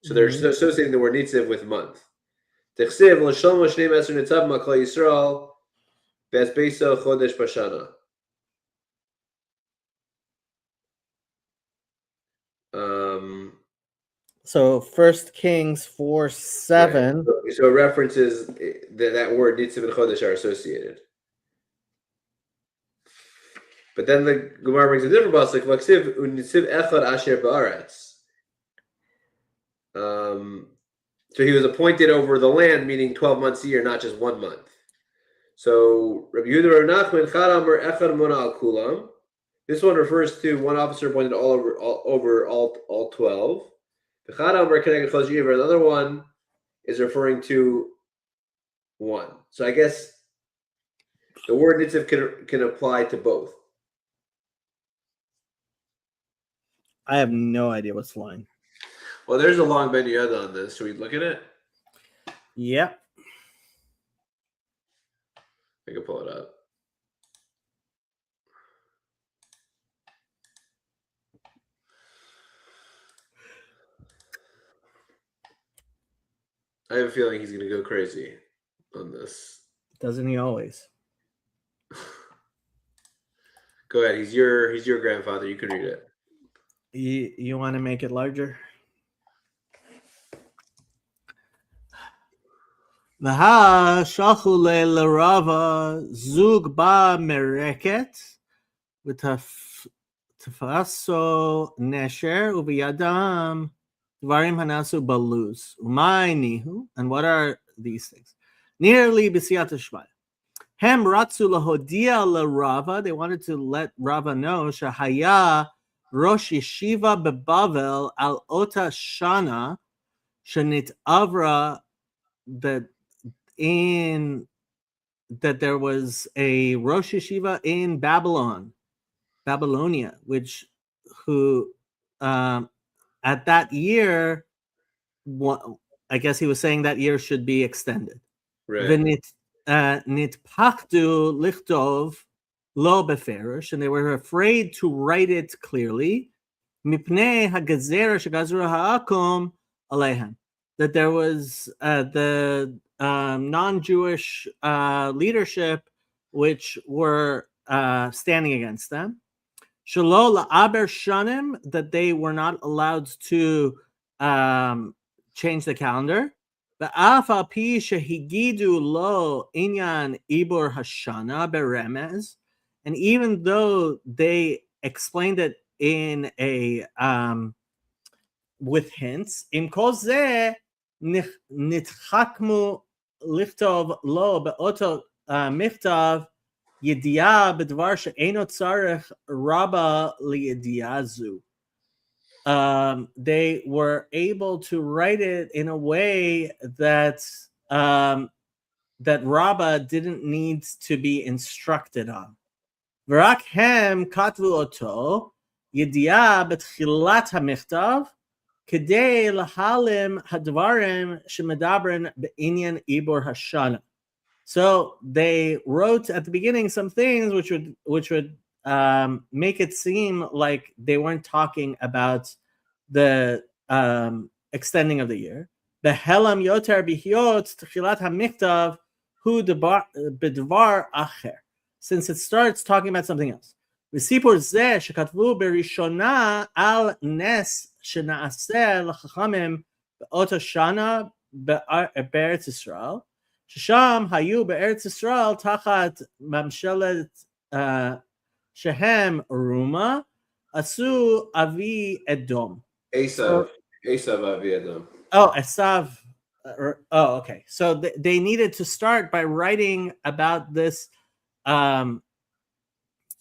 So they're associating the word Nitziv with month. Techsiv l'shalom shnei mesr nitzav makla Yisrael bes beisa chodesh bashana. So 1 Kings 4:7. Right. So it references that word Nitziv and Chodesh are associated. But then the Gemara brings a different pasuk. Vaksiv unitziv echad asher ba'aretz. So he was appointed over the land, meaning 12 months a year, not just 1 month. So Rabbi Yehuda Rav Nachman Chad Amar Echad Mona Al Kulam. This one refers to one officer appointed over all 12. The Chad Amar Keneged Chol Shiva. Another one is referring to one. So I guess the word nitziv can apply to both. I have no idea what's flying. Well, there's a long Ben Yehuda on this. Should we look at it? Yep. I can pull it up. I have a feeling he's going to go crazy on this. Doesn't he always? Go ahead. He's your grandfather. You can read it. You want to make it larger? Vaha shachu le'larava zug ba mereket v'tafaso nesher uviyadam dvarim hanasu baluz umay nihu. And what are these things? Nearly b'siyat shmaya. Hem ratzu lahodia le'rava. They wanted to let Rava know shahaya rosh yeshiva bebavel al ota shana shenit avra, that there was a Rosh Yeshiva in Babylonia, who at that year, I guess he was saying that year should be extended. Nit pachtu lichtov lo beferish, and they were afraid to write it clearly. Mipnei hagazera shegazru ha'akum alehem, that there was the non-Jewish leadership which were standing against them. Shelo la'aber shanim, that they were not allowed to change the calendar. V'af al pi shehigidu lo inyan ibur hashana beremez, and even though they explained it in a with hints, im kol zeh nitchakmu lichtov lo be'oto michtav yediah bedvar she'eno tzarech rabba liyediazu. They were able to write it in a way that that Rabba didn't need to be instructed on. V'rak hem katvu oto yediah betchilat hamichtav kedei lahalim hadvarim shemedabren be'inyan ibur hashana. So they wrote at the beginning some things which would make it seem like they weren't talking about the extending of the year. Behelam yoter bihiot tchilat hamichtav hu bedvar acher, since it starts talking about something else. V'sipur zeh shekatvu berishona al nes shena'aseh l'chachamim be'oto shana be'eretz Yisrael. Sham hayu be'eretz Yisrael tachat mamshelet shehem ruma asu avi edom. Esav avi edom. Oh, Esav. Okay. So they needed to start by writing about this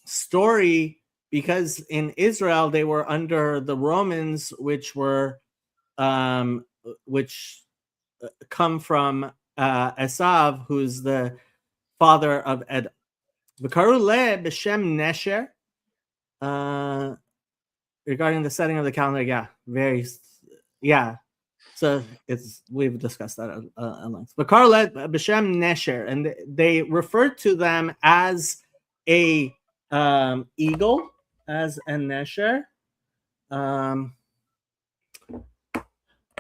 story, because in Israel they were under the Romans, which come from Esav, who's the father of Edom. V'karu le b'shem Nesher. Regarding the setting of the calendar, so we've discussed that at length. V'karu le b'shem Nesher, and they referred to them as a eagle, as a Nesher.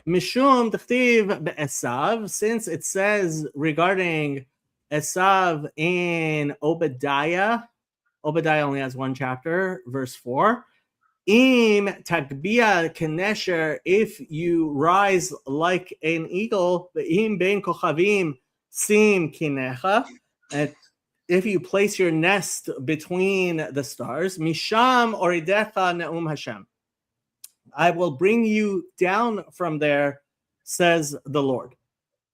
Mishum t'chtiv be'esav, since it says regarding Esav in Obadiah only has one chapter, verse 4. Im tagbia kenesher, if you rise like an eagle, im ben kochavim sim kinecha, if you place your nest between the stars, Misham oridecha ne'um Hashem, I will bring you down from there, says the Lord.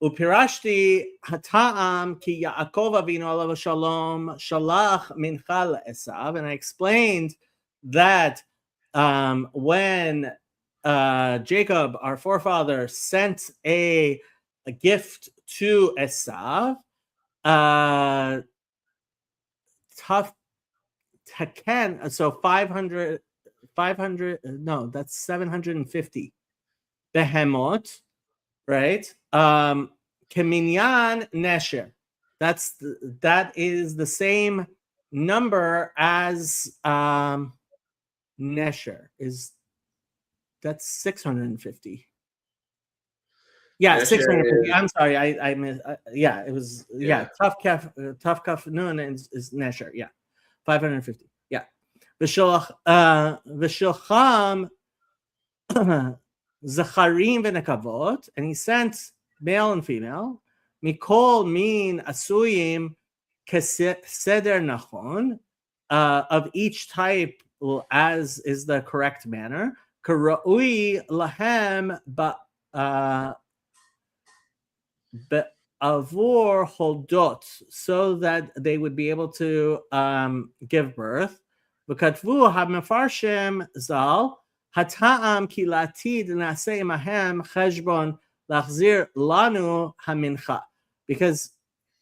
Upirashti hata'am ki Yaakov Avinu alav shalom shalach mincha le'esav, and I explained that when Jacob, our forefather, sent a gift to Esav, tough taken, so 500, no, that's 750 behemot, right? Keminyan nesher, that is the same number as nesher, that's 650. Yeah, Nesher 650. is- I'm sorry, I missed. Yeah, it was tough kaf nun is nesher. Yeah, 550. Yeah, v'shilcham zacharim v'nekavot, and he sent male and female. Mikol min asuyim keseder nachon, of each type as is the correct manner. Kara'ui lahem avor holdot, so that they would be able to give birth. V'katvu ha'mefarshim zal hata'am ki latid naseh mahem cheshbon lachzir lanu hamincha, because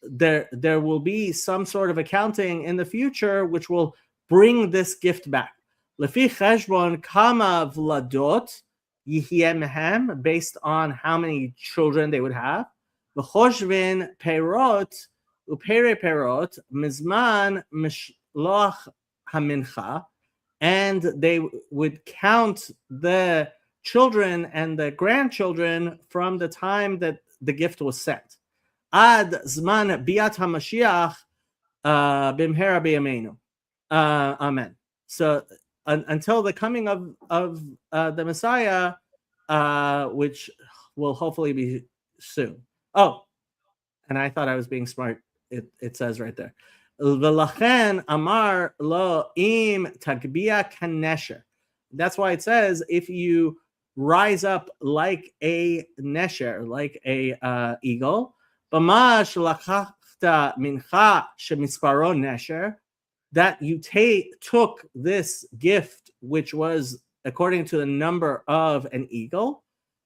there will be some sort of accounting in the future which will bring this gift back. Lefi cheshbon kama vladot yihyeh mehem, based on how many children they would have. V'choshvin perot upere perot mizman mishloach hamincha, and they would count the children and the grandchildren from the time that the gift was sent. Ad zman biat hamashiach bimhera b'yameinu. Amen. So until the coming of the Messiah, which will hopefully be soon. Oh, and I thought I was being smart. It says right there. V'lachen amar lo im tagbia kanesher. That's why it says if you rise up like a nesher, like a eagle, b'ma shlachachta mincha shemisparo nesher, that you took this gift, which was according to the number of an eagle,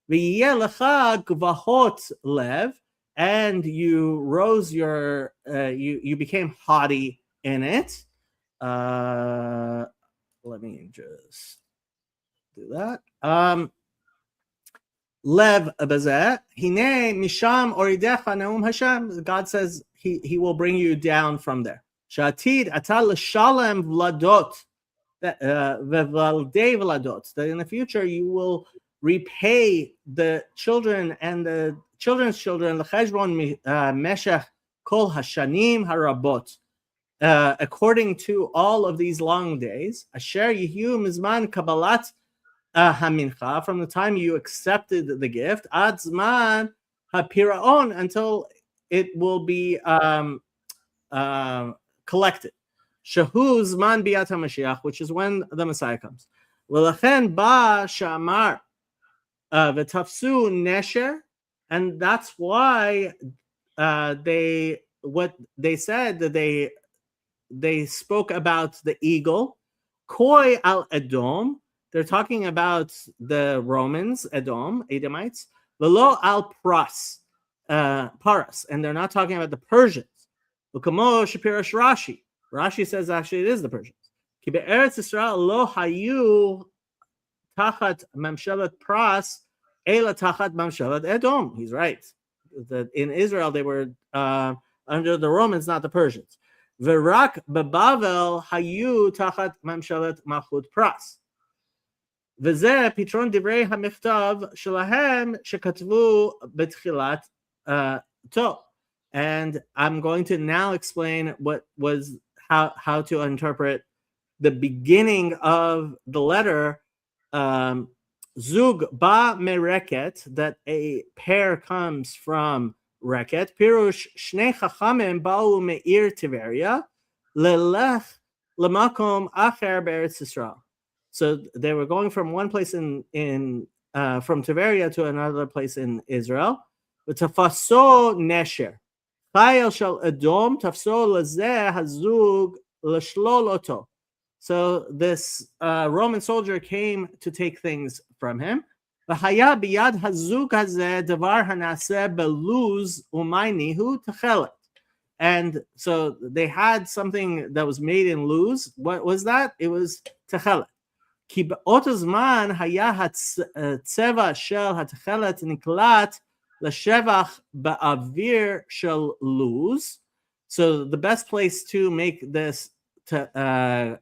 v'yeh lecha gvahot lev, and you rose your, you became haughty in it. Let me just do that. Lev bezeh hine misham oridecha neum Hashem. God says he will bring you down from there. Shatid atal shalem vladot, vevaldei vladot, that in the future you will repay the children and the children's children, l'cheshbon meshech kol hashanim harabot, according to all of these long days, asher yihyu mizman kabbalat hamincha, from the time you accepted the gift, ad zman hapiraon, until it will be collected. Shahu zman biat hamashiach, which is when the Messiah comes. V'lachen ba shamar v'tafsu nesher, and that's why they said that they spoke about the eagle. Koi al Edom, they're talking about the Romans, Edomites. Velo al Paras, and they're not talking about the Persians. Ukamo Shapirash Rashi says actually it is the Persians. Ki be'eretz Yisrael lo hayu tachat mamshalat Paras ela tachat mamshalat Edom. He's right. That in Israel they were under the Romans, not the Persians. V'rak beBavel hayu tachat mamshalat Malchut Paras. V'zeh pitron divrei hamichtav shelahem shekatvu betchilat to. And I'm going to now explain what was how to interpret the beginning of the letter. Zug ba mereket, that a pair comes from reket. Pirush shnei chachamim ba'u me'ir Tiberia lelech lemakom acher be'eretz Yisrael. So they were going from one place in from Tiberia to another place in Israel. V'tafaso nesher. Chayil shel Edom tafso lezeh hazug l'shlol oto. So this Roman soldier came to take things from him. V'haya biyad hazug hazeh devar hanaseh beluz umaynihu techelet. And so they had something that was made in luz. What was that? It was techelet. כי באותו זמן היה הצבע של התכלת נקלט לשבח באוויר של לוז. So the best place to make this dye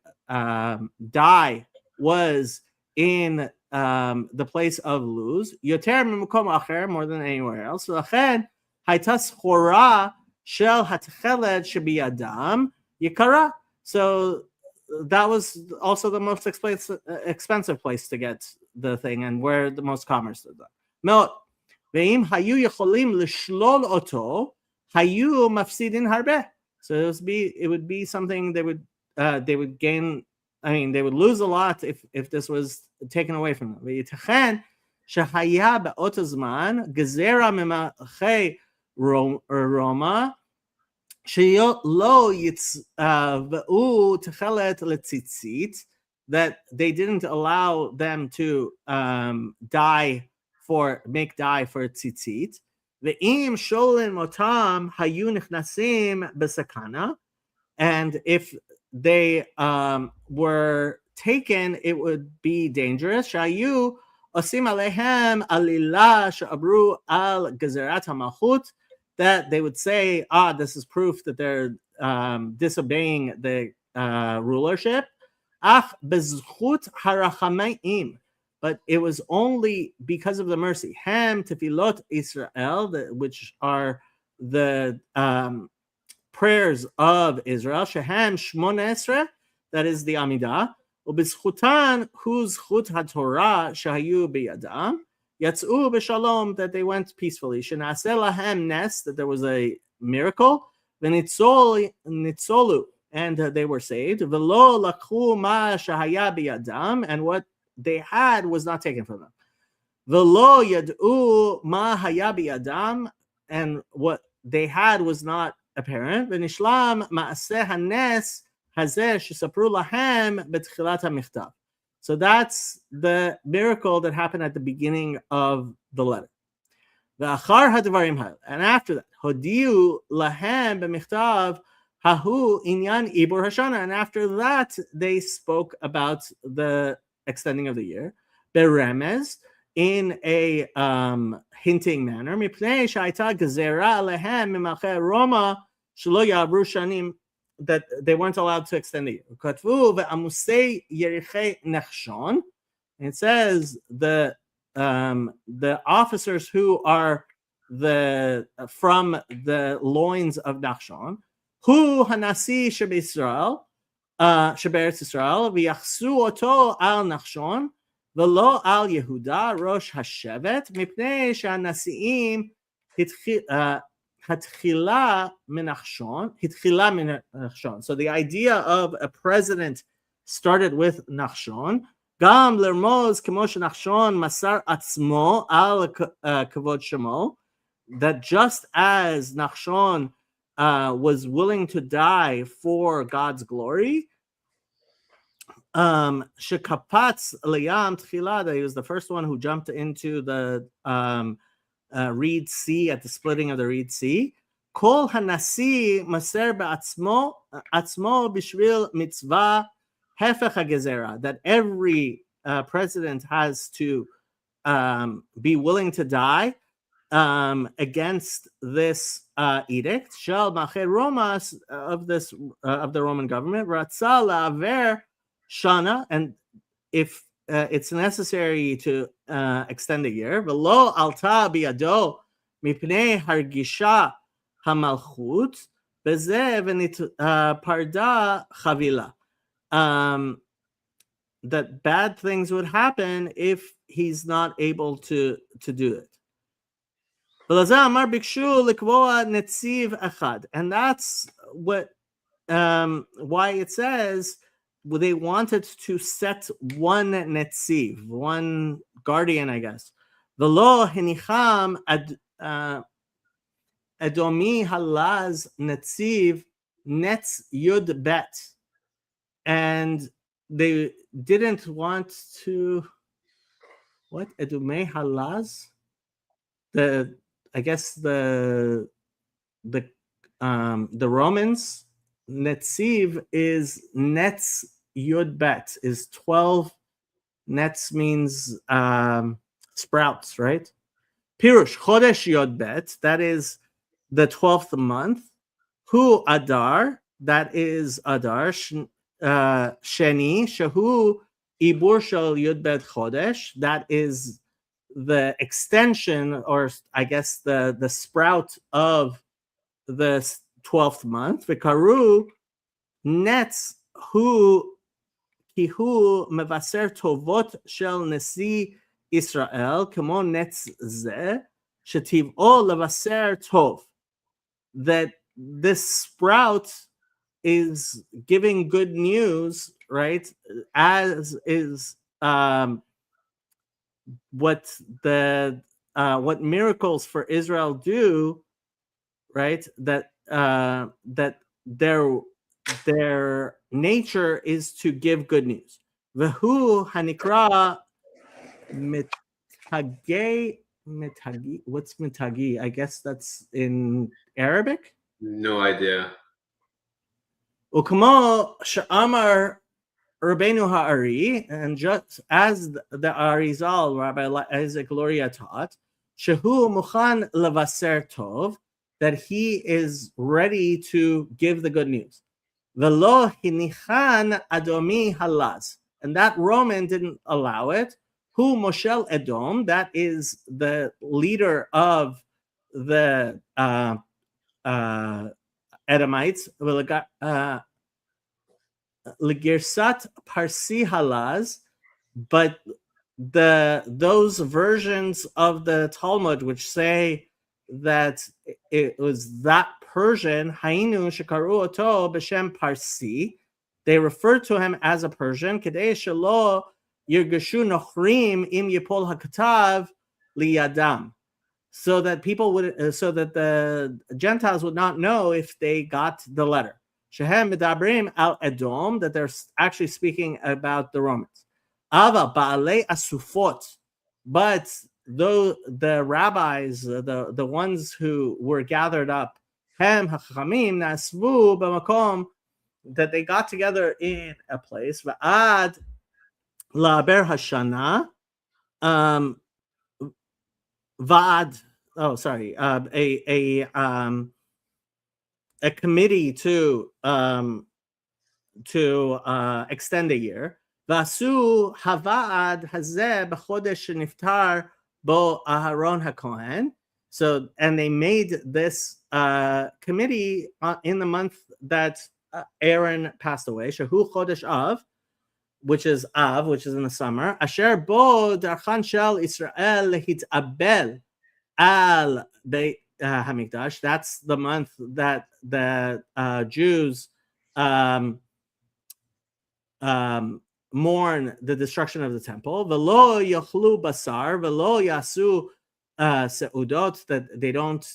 was in the place of luz, יותר ממקום אחר, more than anywhere else. ולכן הייתה סחורה של התכלת שבידם יקרה. So that was also the most expensive place to get the thing and where the most commerce is done. מאוד. ואם היו יכולים לשלול אותו, היו מפסידים הרבה. So it would be something they would gain. I mean, they would lose a lot if this was taken away from them. וייתכן שהיה באותו זמן גזרה ממלכי רומא שלא יצבעו תכלת לציצית, that they didn't allow them to make dye for tzitzit. ואם שוללים אותם היו נכנסים בסכנה, and if they were taken, it would be dangerous. שהיו עושים עליהם עלילה שעברו על גזירת המלכות, that they would say, this is proof that they're disobeying the rulership. Ach bezchut harachamim, but it was only because of the mercy. Hem tefilot Israel, which are the prayers of Israel. Shehem shmona esrei, that is the Amidah. Ubezchutan hu zchut haTorah shahayu biyadam. Yatzu b'shalom, that they went peacefully. Shenaseh lahem nes, that there was a miracle. V'nitzolu, and they were saved. V'lo lakhu ma shahaya biyadam, and what they had was not taken from them. V'lo yad'u ma haya biyadam, and what they had was not apparent. V'nishlam ma'aseh hanes hazeh shesapru lahem b'tchilat hamichtav. So that's the miracle that happened at the beginning of the letter. And after that, hodiu lahem b'michtav hahu inyan ibur hashana. And after that, they spoke about the extending of the year. Beremez, in a hinting manner. Mipnei sha'ayta gezerah alehem mimalchei Roma shelo ya'abru shanim, that they weren't allowed to extend the year. Katvu ve'amusei yerichei nechshon. It says the officers who are from the loins of Nachshon, hu hanasi shebe'Yisrael, shebe'eretz Yisrael, v'yachsu oto al Nachshon, v'lo al Yehuda rosh hashevet, mipnei she'anasiim Hatchila minachshon. So the idea of a president started with Nachshon. Gam lermoz kemo Nachshon masar atzmo al kavod shemo. That just as Nachshon was willing to die for God's glory, shekapatz leyam tchila, that he was the first one who jumped into the Reed Sea, at the splitting of the Reed Sea. Kol hanasi maser ba'atzmo bishvil mitzvah hefech hagezera, that every president has to be willing to die against this edict. Shal macher Romas, of this of the Roman government. Ratza la'aver shana, and if it's necessary to extend a year. V'lo alta biyado mipnei hargisha hamalchut bezeh v'nitparda chavila. That bad things would happen if he's not able to do it. And that's what why it says they wanted to set one netziv, one guardian, I guess. V'lo henicham Adomi halaz netziv netz yud bet, and they didn't want to what Adomei halaz, I guess the Romans, netziv is netz yud bet, is 12. Netz means sprouts, right? Pirush chodesh yod bet, that is the 12th month. Hu Adar, that is Adar. Sheni, Shahu Ibur Shel Yud Bet Chodesh, that is the extension, or I guess the sprout of the 12th month. V'karu Netz Hu Kihu Mevaser Tovot Shel Nesi Israel, Kemo Netz Ze, Shetiv'o Levaser Tov, that this sprout is giving good news, right? As is what miracles for Israel do, right? That their nature is to give good news. Vehu hanikra mitagi. What's mitagi? I guess that's in Arabic. No idea. Ukmo sha'amar Rabbeinu Ha'ari, and just as the Arizal, Rabbi Isaac Luria taught, Shehu Muchan Levaser Tov, that he is ready to give the good news. Velo Hinichan Adomi Halaz, and that Roman didn't allow it. Hu Moshel Edom, that is the leader of the Edomites. Legirsat Parsi Halaz, but those versions of the Talmud which say that it was that Persian, Hainu Shekaru Oto B'Shem Parsi, they refer to him as a Persian. Kedei Shelo Yirgashu Nochrim Im Yipol Hakatav Liyadam, so that people would, so that the Gentiles would not know if they got the letter. Shehem medabrim al Edom, that they're actually speaking about the Romans. Ava ba'alei asufot, but though the rabbis, the ones who were gathered up, hem hachamim nasvu b'makom, that they got together in a place. Va'ad la'ber hashana, va'ad. Oh, sorry, a committee to extend a year. Vasu havad hazeh b'chodesh niftar bo Aharon hakohen. So, and they made this committee in the month that Aaron passed away. Shehu chodesh Av, which is in the summer. Asher bo darchan shel Israel hit'abel al beit Hamikdash. That's the month that the Jews mourn the destruction of the temple. Velo yochlu basar, velo yasu seudot, that they don't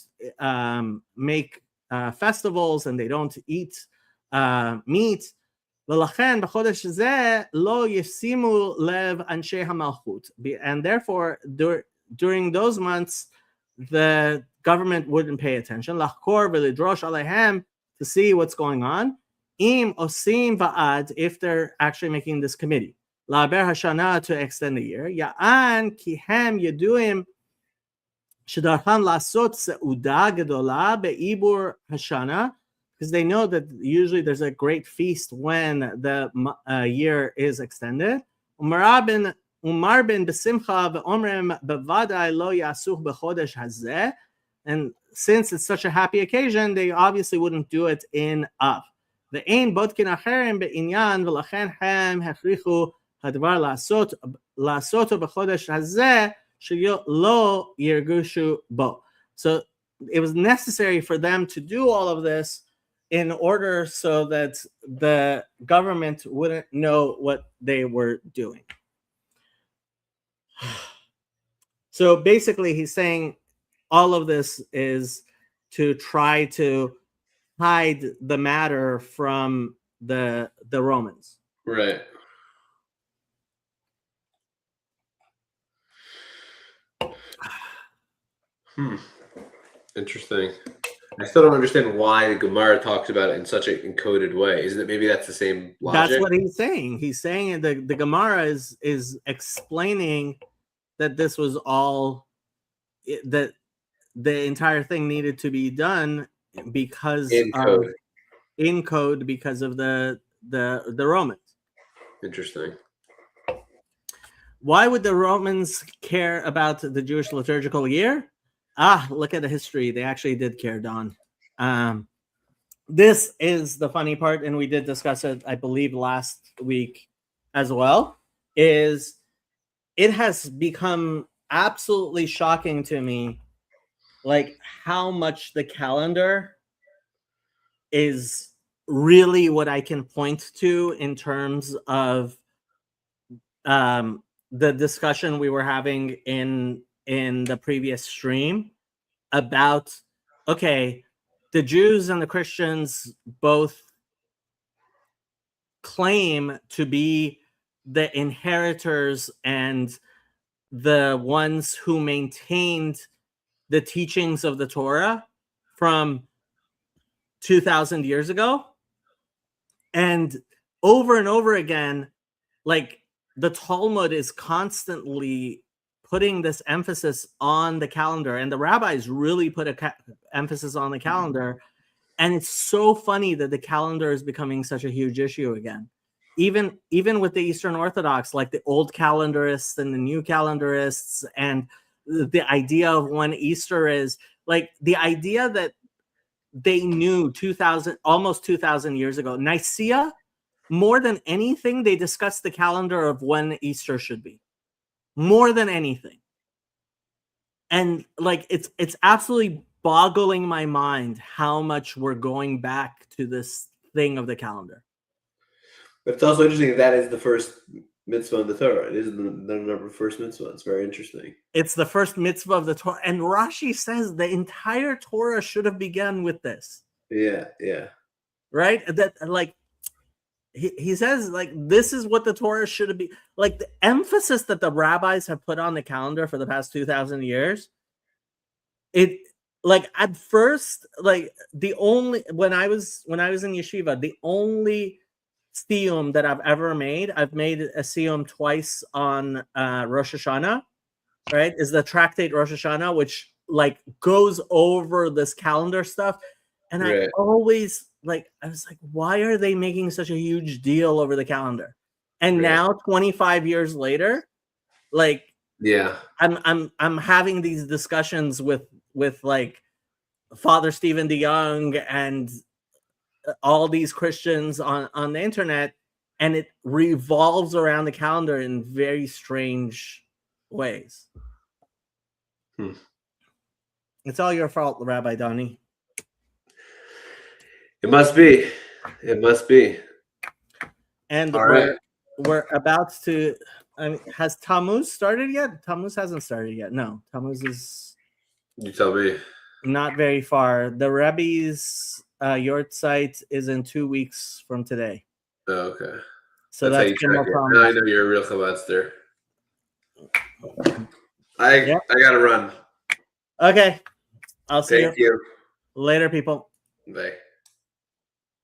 make festivals and they don't eat meat. V'lachen b'chodesh zeh lo yisimu lev anshe hamalchut, and therefore during those months the government wouldn't pay attention. Lachkor v'lidrosh alehem, to see what's going on. Im osim va'ad, if they're actually making this committee. La'ber hashana, to extend the year. Ya'an kihem yeduim shedarchan lasot seuda gedola be'ibur hashana, because they know that usually there's a great feast when the year is extended. Umar ben besimcha ve'omrim bevadai lo yasuch bechodesh hazeh, and since it's such a happy occasion, they obviously wouldn't do it in Av. Ve'ein bodkin acherim be'inyan v'lachen hem hechrichu hadvar lasoto bechodesh hazeh shelo yirgushu bo. So it was necessary for them to do all of this in order so that the government wouldn't know what they were doing. So basically, he's saying all of this is to try to hide the matter from the Romans. Right. Interesting. I still don't understand why the Gemara talks about it in such an encoded way. Isn't it maybe that's the same logic? That's what he's saying. He's saying the Gemara is explaining that this was all that the entire thing needed to be done because in code because of the Romans. Interesting. Why would the Romans care about the Jewish liturgical year? Look at the history. They actually did care, Don. This is the funny part, and we did discuss it, I believe, last week as well, is it has become absolutely shocking to me, like how much the calendar is really what I can point to in terms of the discussion we were having in the previous stream about, okay, the Jews and the Christians both claim to be the inheritors and the ones who maintained the teachings of the Torah from 2,000 years ago. And over again, like the Talmud is constantly putting this emphasis on the calendar, and the rabbis really put a emphasis on the calendar. And it's so funny that the calendar is becoming such a huge issue again. Even with the Eastern Orthodox, like the old calendarists and the new calendarists, and the idea of when Easter is, like the idea that they knew almost 2,000 years ago, Nicaea, more than anything, they discussed the calendar of when Easter should be. More than anything. And like it's absolutely boggling my mind how much we're going back to this thing of the calendar. But it's also interesting that is the first mitzvah in the Torah. It is the number first mitzvah. It's very interesting. It's the first mitzvah of the Torah. And Rashi says the entire Torah should have begun with this. Yeah. Right? That, like, he says, like, this is what the Torah should have been. Like, the emphasis that the rabbis have put on the calendar for the past 2,000 years, it, like, at first, like, when I was in yeshiva, the only siyum that I've made a siyum twice on Rosh Hashanah, right? Is the tractate Rosh Hashanah, which like goes over this calendar stuff. And right. I always I was like, why are they making such a huge deal over the calendar? And now 25 years later, like, yeah, I'm having these discussions with like Father Stephen DeYoung and all these Christians on the internet, and it revolves around the calendar in very strange ways. It's all your fault, Rabbi Donnie. It must be. It must be. And we're about to. I mean, has Tammuz started yet? Tammuz hasn't started yet. No, Tammuz is. You tell me. Not very far. The Rebbe's Yortzeit is in 2 weeks from today. Oh, okay. So that's now I know you're a real Chabadster. I gotta run. Okay. I'll see you later, people. Bye.